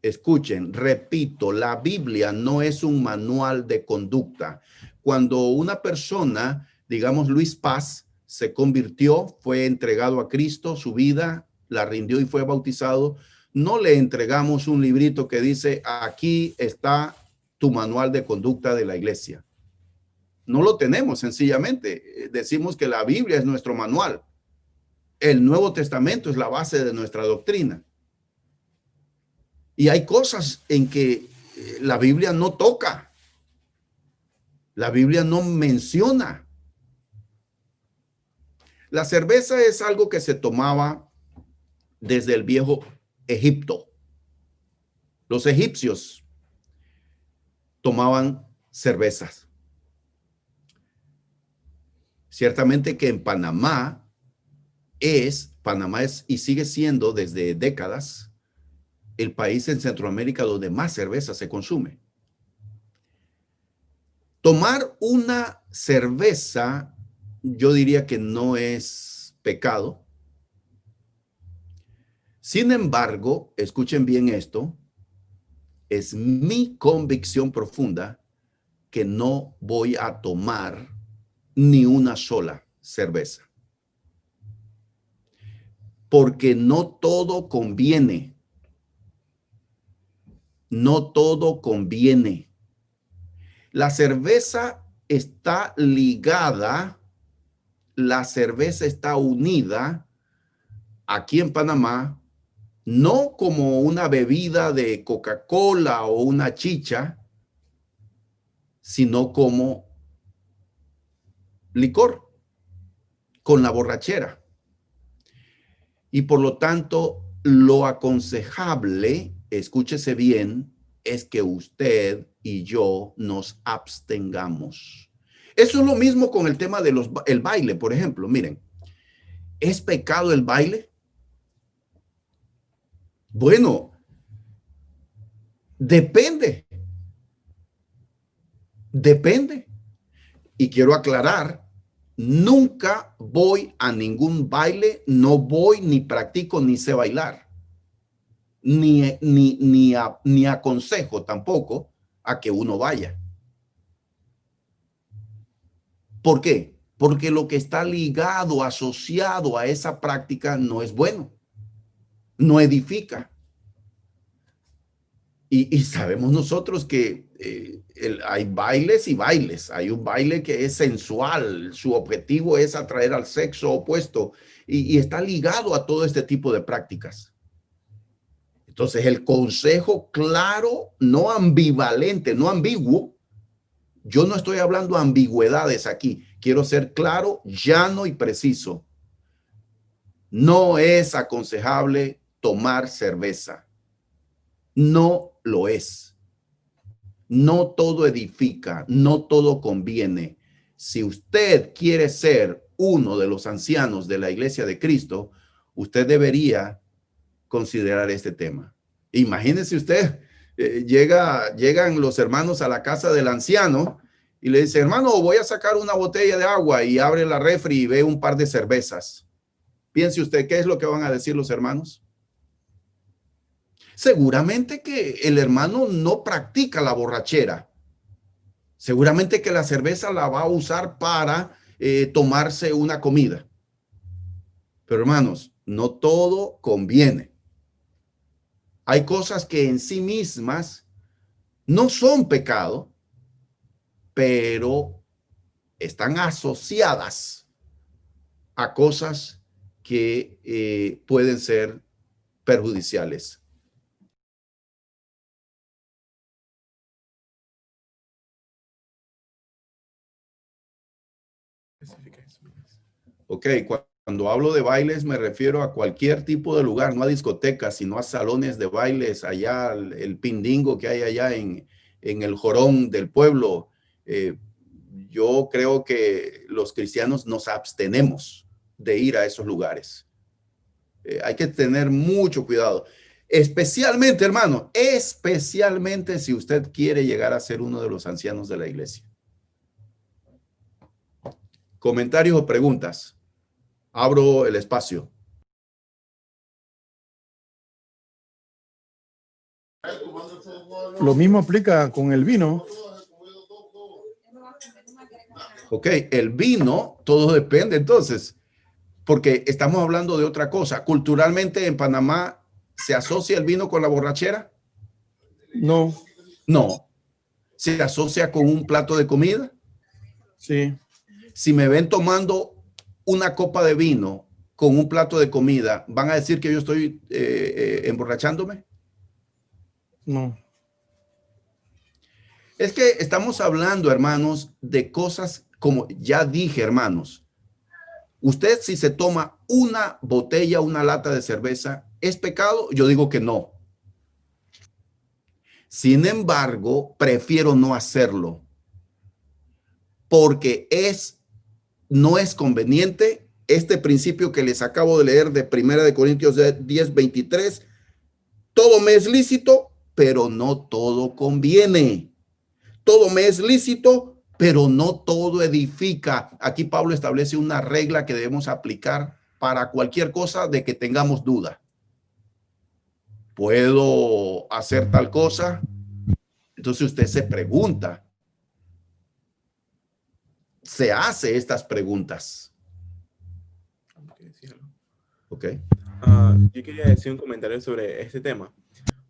Escuchen, repito, la Biblia no es un manual de conducta. Cuando una persona, digamos Luis Paz, se convirtió, fue entregado a Cristo, su vida la rindió y fue bautizado, no le entregamos un librito que dice, aquí está tu manual de conducta de la iglesia. No lo tenemos, sencillamente. Decimos que la Biblia es nuestro manual. El Nuevo Testamento es la base de nuestra doctrina. Y hay cosas en que la Biblia no toca. La Biblia no menciona. La cerveza es algo que se tomaba desde el viejo Egipto. Los egipcios tomaban cervezas. Ciertamente que en Panamá es y sigue siendo desde décadas el país en Centroamérica donde más cerveza se consume. Tomar una cerveza, yo diría que no es pecado. Sin embargo, escuchen bien esto, es mi convicción profunda que no voy a tomar ni una sola cerveza. Porque no todo conviene. No todo conviene. La cerveza está ligada, la cerveza está unida aquí en Panamá, no como una bebida de Coca-Cola o una chicha, sino como licor, con la borrachera. Y por lo tanto, lo aconsejable, escúchese bien, es que usted y yo nos abstengamos. Eso es lo mismo con el tema de el baile, por ejemplo. Miren, ¿es pecado el baile? Bueno, depende. Depende. Y quiero aclarar, nunca voy a ningún baile, no voy ni practico ni sé bailar. Ni aconsejo tampoco a que uno vaya. ¿Por qué? Porque lo que está ligado, asociado a esa práctica no es bueno, no edifica. Y sabemos nosotros que hay bailes y bailes. Hay un baile que es sensual, su objetivo es atraer al sexo opuesto y está ligado a todo este tipo de prácticas. Entonces, el consejo claro, no ambivalente, no ambiguo. Yo no estoy hablando ambigüedades aquí. Quiero ser claro, llano y preciso. No es aconsejable tomar cerveza. No lo es. No todo edifica, no todo conviene. Si usted quiere ser uno de los ancianos de la Iglesia de Cristo, usted debería considerar este tema. Imagínese usted, llegan los hermanos a la casa del anciano y le dice, hermano, voy a sacar una botella de agua, y abre la refri y ve un par de cervezas. Piense usted, ¿qué es lo que van a decir los hermanos? Seguramente que el hermano no practica la borrachera. Seguramente que la cerveza la va a usar para tomarse una comida. Pero hermanos, no todo conviene. Hay cosas que en sí mismas no son pecado, pero están asociadas a cosas que pueden ser perjudiciales. Ok, cuando hablo de bailes me refiero a cualquier tipo de lugar, no a discotecas, sino a salones de bailes, allá el pindingo que hay allá en el jorón del pueblo. Yo creo que los cristianos nos abstenemos de ir a esos lugares. Hay que tener mucho cuidado, especialmente, hermano, especialmente si usted quiere llegar a ser uno de los ancianos de la iglesia. ¿Comentarios o preguntas? Abro el espacio. Lo mismo aplica con el vino. Ok, el vino, todo depende entonces, porque estamos hablando de otra cosa. Culturalmente en Panamá, ¿se asocia el vino con la borrachera? No. No. ¿Se asocia con un plato de comida? Sí. Si me ven tomando una copa de vino con un plato de comida, ¿van a decir que yo estoy emborrachándome? No. Es que estamos hablando, hermanos, de cosas como ya dije, hermanos. Usted, si se toma una botella, una lata de cerveza, ¿es pecado? Yo digo que no. Sin embargo, prefiero no hacerlo porque no es conveniente. Este principio que les acabo de leer de 1 Corintios 10:23, todo me es lícito, pero no todo conviene. Todo me es lícito, pero no todo edifica. Aquí Pablo establece una regla que debemos aplicar para cualquier cosa de que tengamos duda. ¿Puedo hacer tal cosa? Entonces usted se pregunta, se hace estas preguntas. Ok. Yo quería decir un comentario sobre este tema,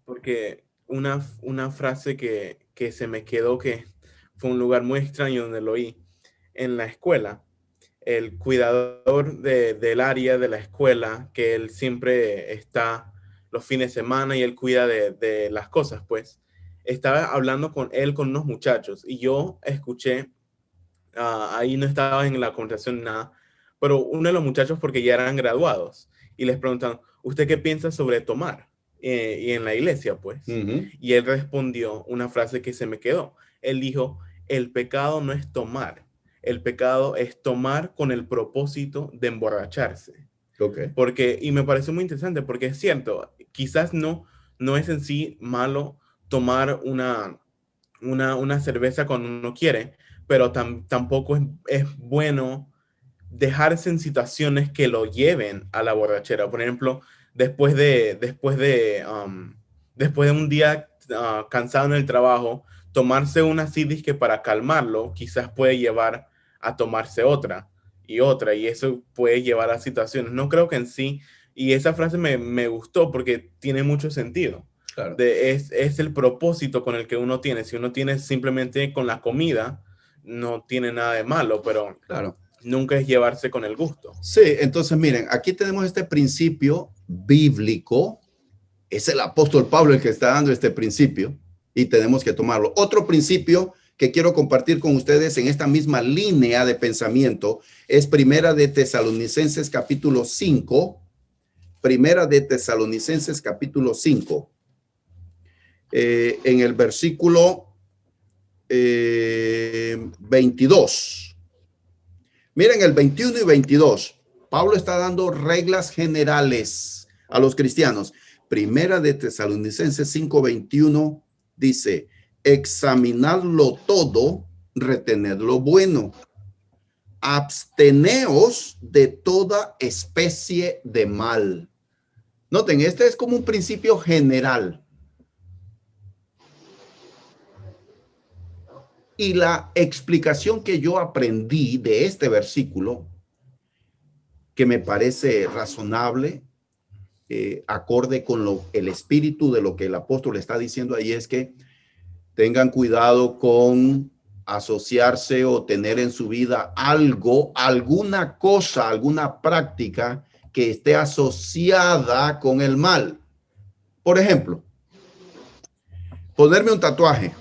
porque una frase que se me quedó, que fue un lugar muy extraño donde lo oí, en la escuela, el cuidador del área de la escuela, que él siempre está los fines de semana y él cuida de las cosas, pues, estaba hablando con unos muchachos, y yo escuché, ahí no estaba en la conversación ni nada, pero uno de los muchachos, porque ya eran graduados, y les preguntan, ¿usted qué piensa sobre tomar? Y en la iglesia, pues. Y él respondió una frase que se me quedó. Él dijo, el pecado no es tomar, el pecado es tomar con el propósito de emborracharse. Okay. Y me parece muy interesante, porque es cierto, quizás no es en sí malo tomar una cerveza cuando uno quiere, pero tampoco es bueno dejarse en situaciones que lo lleven a la borrachera. Por ejemplo, después de un día cansado en el trabajo, tomarse una sidis que para calmarlo quizás puede llevar a tomarse otra, y eso puede llevar a situaciones. No creo que en sí, y esa frase me gustó porque tiene mucho sentido. Claro. Es el propósito con el que uno tiene. Si uno tiene simplemente con la comida, no tiene nada de malo, pero Claro. nunca es llevarse con el gusto. Sí, entonces miren, aquí tenemos este principio bíblico. Es el apóstol Pablo el que está dando este principio y tenemos que tomarlo. Otro principio que quiero compartir con ustedes en esta misma línea de pensamiento es Primera de Tesalonicenses capítulo 5. Primera de Tesalonicenses capítulo 5. En el versículo 22. Miren el 21 y 22. Pablo está dando reglas generales a los cristianos. Primera de Tesalonicenses 5:21 dice: examinadlo todo, retened lo bueno, absteneos de toda especie de mal. Noten, este es como un principio general. Y la explicación que yo aprendí de este versículo, que me parece razonable, acorde con el espíritu de lo que el apóstol está diciendo ahí, es que tengan cuidado con asociarse o tener en su vida algo, alguna cosa, alguna práctica que esté asociada con el mal. Por ejemplo, ponerme un tatuaje.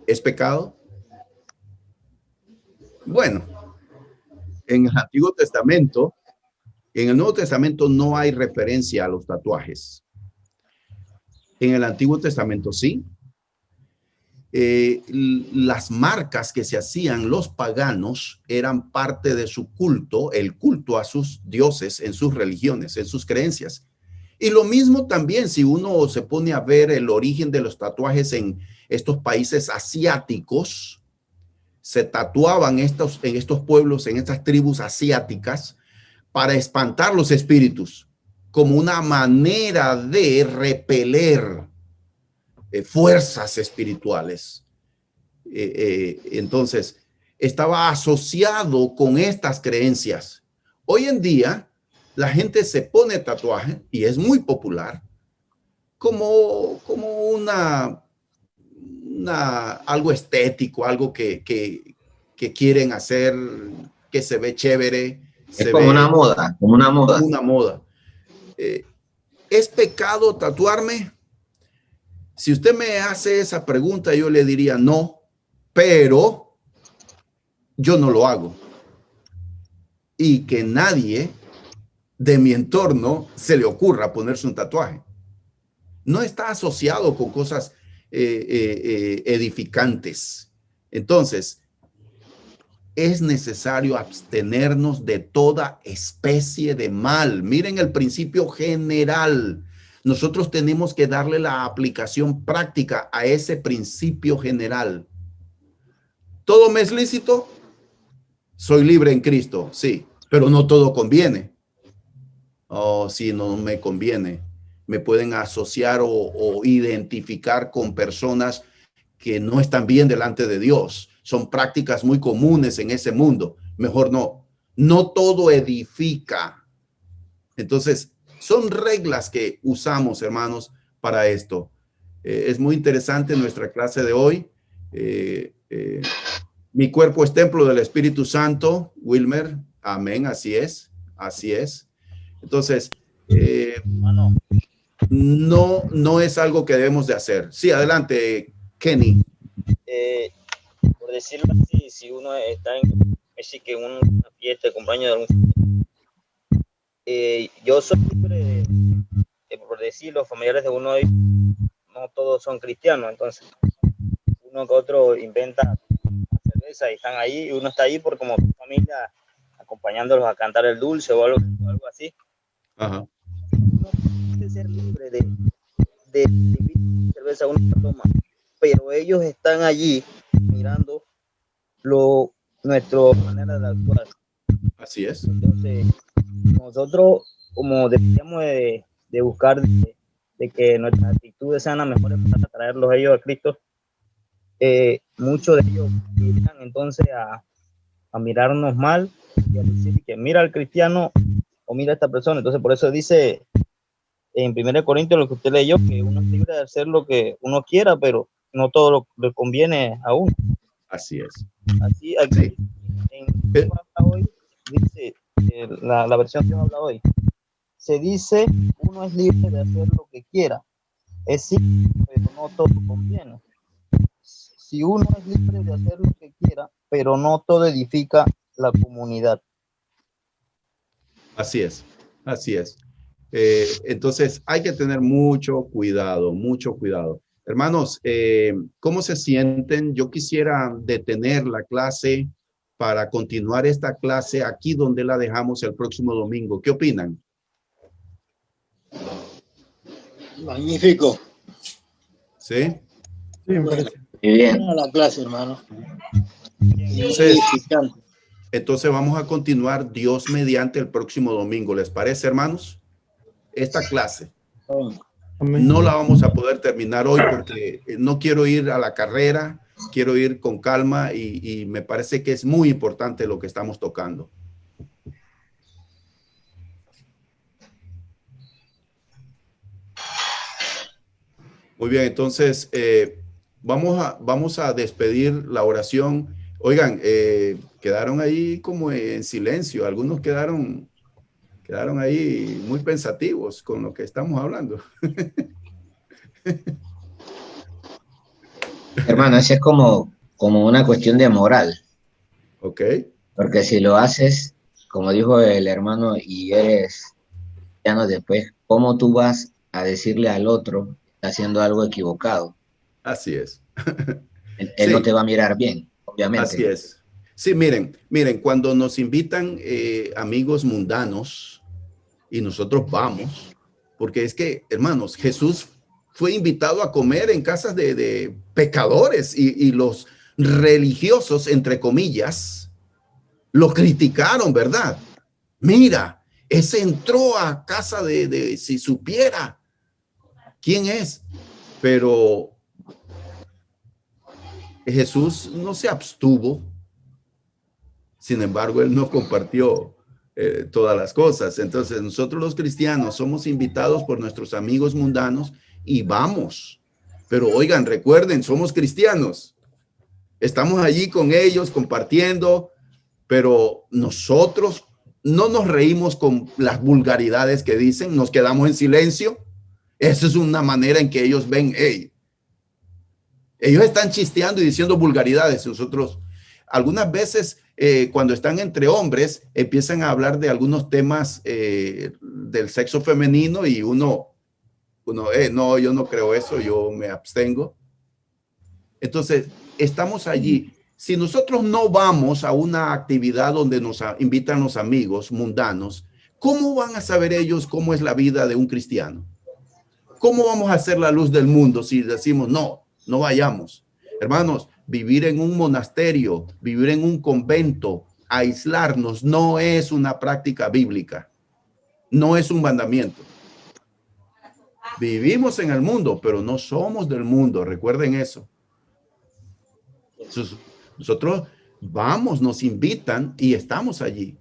¿Es pecado? Bueno, en el Antiguo Testamento, en el Nuevo Testamento no hay referencia a los tatuajes. En el Antiguo Testamento sí. Las marcas que se hacían los paganos eran parte de su culto, el culto a sus dioses en sus religiones, en sus creencias. Y lo mismo también si uno se pone a ver el origen de los tatuajes en estos países asiáticos, se tatuaban en estos pueblos, en estas tribus asiáticas, para espantar los espíritus, como una manera de repeler fuerzas espirituales. Entonces, estaba asociado con estas creencias. Hoy en día, la gente se pone tatuaje, y es muy popular, como algo estético, algo que quieren hacer, que se ve chévere. Es como una moda, como una moda. Una moda. ¿Es pecado tatuarme? Si usted me hace esa pregunta, yo le diría no, pero yo no lo hago. Y que nadie de mi entorno se le ocurra ponerse un tatuaje. No está asociado con cosas edificantes. Entonces, es necesario abstenernos de toda especie de mal. Miren el principio general. Nosotros tenemos que darle la aplicación práctica a ese principio general. ¿Todo me es lícito? Soy libre en Cristo, sí, pero no todo conviene. Oh, sí, no me conviene. Me pueden asociar o identificar con personas que no están bien delante de Dios. Son prácticas muy comunes en ese mundo. Mejor no. No todo edifica. Entonces, son reglas que usamos, hermanos, para esto. Es muy interesante nuestra clase de hoy. Mi cuerpo es templo del Espíritu Santo, Wilmer. Amén, así es. Así es. Entonces, no es algo que debemos de hacer. Sí, adelante, Kenny. Por decirlo así, si uno está en una fiesta de cumpleaños de algún yo soy libre por decir, los familiares de uno hoy no todos son cristianos, entonces uno que otro inventa cerveza y están ahí, y uno está ahí por como familia acompañándolos a cantar el dulce o algo así. Ajá. Uno puede ser libre de cerveza, uno toma, pero ellos están allí mirando nuestra manera de actuar. Así es. Entonces, nosotros como deberíamos de buscar de que nuestras actitudes sean las mejores para traerlos a ellos a Cristo. Muchos de ellos irán entonces a mirarnos mal y a decir que mira al cristiano o mira a esta persona. Entonces, por eso dice en 1 Corintios, lo que usted leyó, que uno es libre de hacer lo que uno quiera, pero no todo lo le conviene a uno. Así es. Así, aquí, Sí. en Dios habla hoy, dice, la versión que Dios habla hoy, se dice, uno es libre de hacer lo que quiera. Es sí, pero no todo conviene. Si uno es libre de hacer lo que quiera, pero no todo edifica la comunidad. Así es, así es. Entonces hay que tener mucho cuidado, mucho cuidado. Hermanos, ¿cómo se sienten? Yo quisiera detener la clase para continuar esta clase aquí donde la dejamos el próximo domingo. ¿Qué opinan? Magnífico. ¿Sí? Sí, me parece. Bien. Buena la clase, hermano. Entonces, Edificante. entonces vamos a continuar Dios mediante el próximo domingo. ¿Les parece, hermanos? Esta clase Amén. no la vamos a poder terminar hoy porque no quiero ir a la carrera, quiero ir con calma y me parece que es muy importante lo que estamos tocando. Muy bien, entonces vamos a despedir la oración. Oigan, quedaron ahí como en silencio, algunos quedaron ahí muy pensativos con lo que estamos hablando. Hermano, eso es como una cuestión de moral, ¿Ok? porque si lo haces, como dijo el hermano, y eres cristiano después, ¿cómo tú vas a decirle al otro que está haciendo algo equivocado? Así es. Él no Sí, te va a mirar bien, así obviamente. es. Sí, miren, cuando nos invitan amigos mundanos y nosotros vamos, porque es que, hermanos, Jesús fue invitado a comer en casas de pecadores y los religiosos, entre comillas, lo criticaron, ¿verdad? Mira, ese entró a casa de si supiera quién es, pero Jesús no se abstuvo. Sin embargo, él no compartió todas las cosas. Entonces, nosotros los cristianos somos invitados por nuestros amigos mundanos y vamos. Pero oigan, recuerden, somos cristianos. Estamos allí con ellos compartiendo, pero nosotros no nos reímos con las vulgaridades que dicen, nos quedamos en silencio. Esa es una manera en que ellos ven, hey, ellos están chisteando y diciendo vulgaridades. Nosotros, algunas veces, cuando están entre hombres, empiezan a hablar de algunos temas del sexo femenino y uno no, yo no creo eso, yo me abstengo. Entonces, estamos allí. Si nosotros no vamos a una actividad donde nos invitan los amigos mundanos, ¿cómo van a saber ellos cómo es la vida de un cristiano? ¿Cómo vamos a hacer la luz del mundo si decimos no vayamos? Hermanos, vivir en un monasterio, vivir en un convento, aislarnos, no es una práctica bíblica, no es un mandamiento. Vivimos en el mundo, pero no somos del mundo, recuerden eso. Nosotros vamos, nos invitan y estamos allí,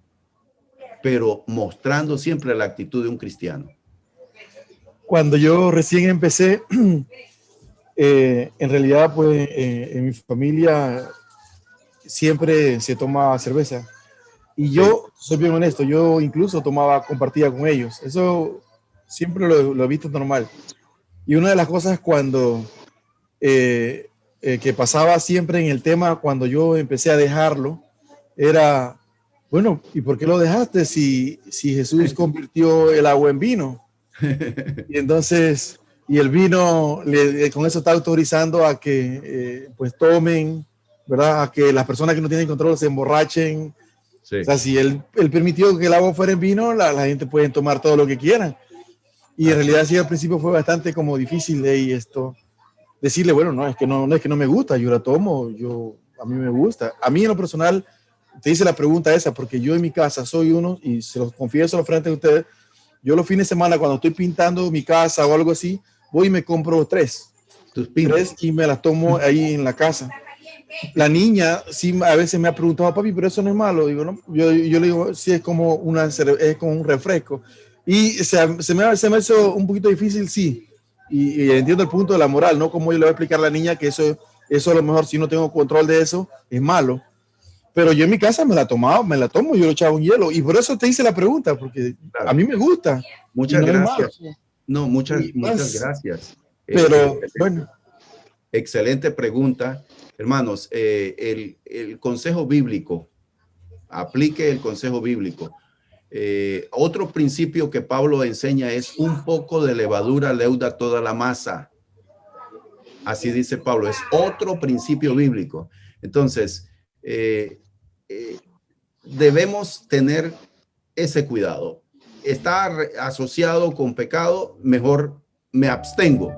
pero mostrando siempre la actitud de un cristiano. Cuando yo recién empecé, en realidad, pues, en mi familia siempre se toma cerveza. Y yo, soy bien honesto, yo incluso compartía con ellos. Eso siempre lo he visto normal. Y una de las cosas que pasaba siempre en el tema cuando yo empecé a dejarlo era, bueno, ¿y por qué lo dejaste si Jesús convirtió el agua en vino? Y entonces, y el vino, con eso está autorizando a que pues tomen, ¿verdad? A que las personas que no tienen control se emborrachen. Sí. O sea, si él permitió que el agua fuera en vino, la gente puede tomar todo lo que quieran. Y en realidad sí, al principio fue bastante como difícil decirle, bueno, no es que no me gusta, yo la tomo, a mí me gusta. A mí en lo personal, te hice la pregunta esa, porque yo en mi casa soy uno, y se los confieso al frente de ustedes, yo los fines de semana cuando estoy pintando mi casa o algo así, voy y me compro tres Tus pintas. y me las tomo ahí en la casa. la niña sí a veces me ha preguntado, papi, pero eso no es malo. Digo, no, yo le digo, sí, es como un refresco. Y se me ha hecho un poquito difícil, sí. Y entiendo el punto de la moral, ¿no? Como yo le voy a explicar a la niña que eso a lo mejor, si no tengo control de eso, es malo. Pero yo en mi casa me la tomo, yo le echaba un hielo. Y por eso te hice la pregunta, porque Claro. a mí me gusta. Muchas no gracias. Es No, muchas más, gracias. Pero bueno. Excelente pregunta. Hermanos, el consejo bíblico, aplique el consejo bíblico. Otro principio que Pablo enseña es un poco de levadura leuda toda la masa. Así dice Pablo, es otro principio bíblico. Entonces, debemos tener ese cuidado. Está asociado con pecado, mejor me abstengo.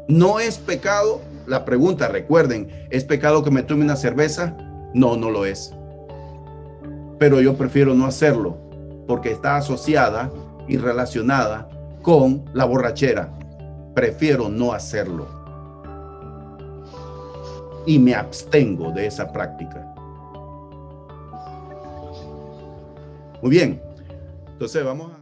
No es pecado, la pregunta, recuerden, ¿es pecado que me tome una cerveza? No, no lo es. Pero yo prefiero no hacerlo porque está asociada y relacionada con la borrachera. Prefiero no hacerlo. Y me abstengo de esa práctica. Muy bien. Entonces vamos a...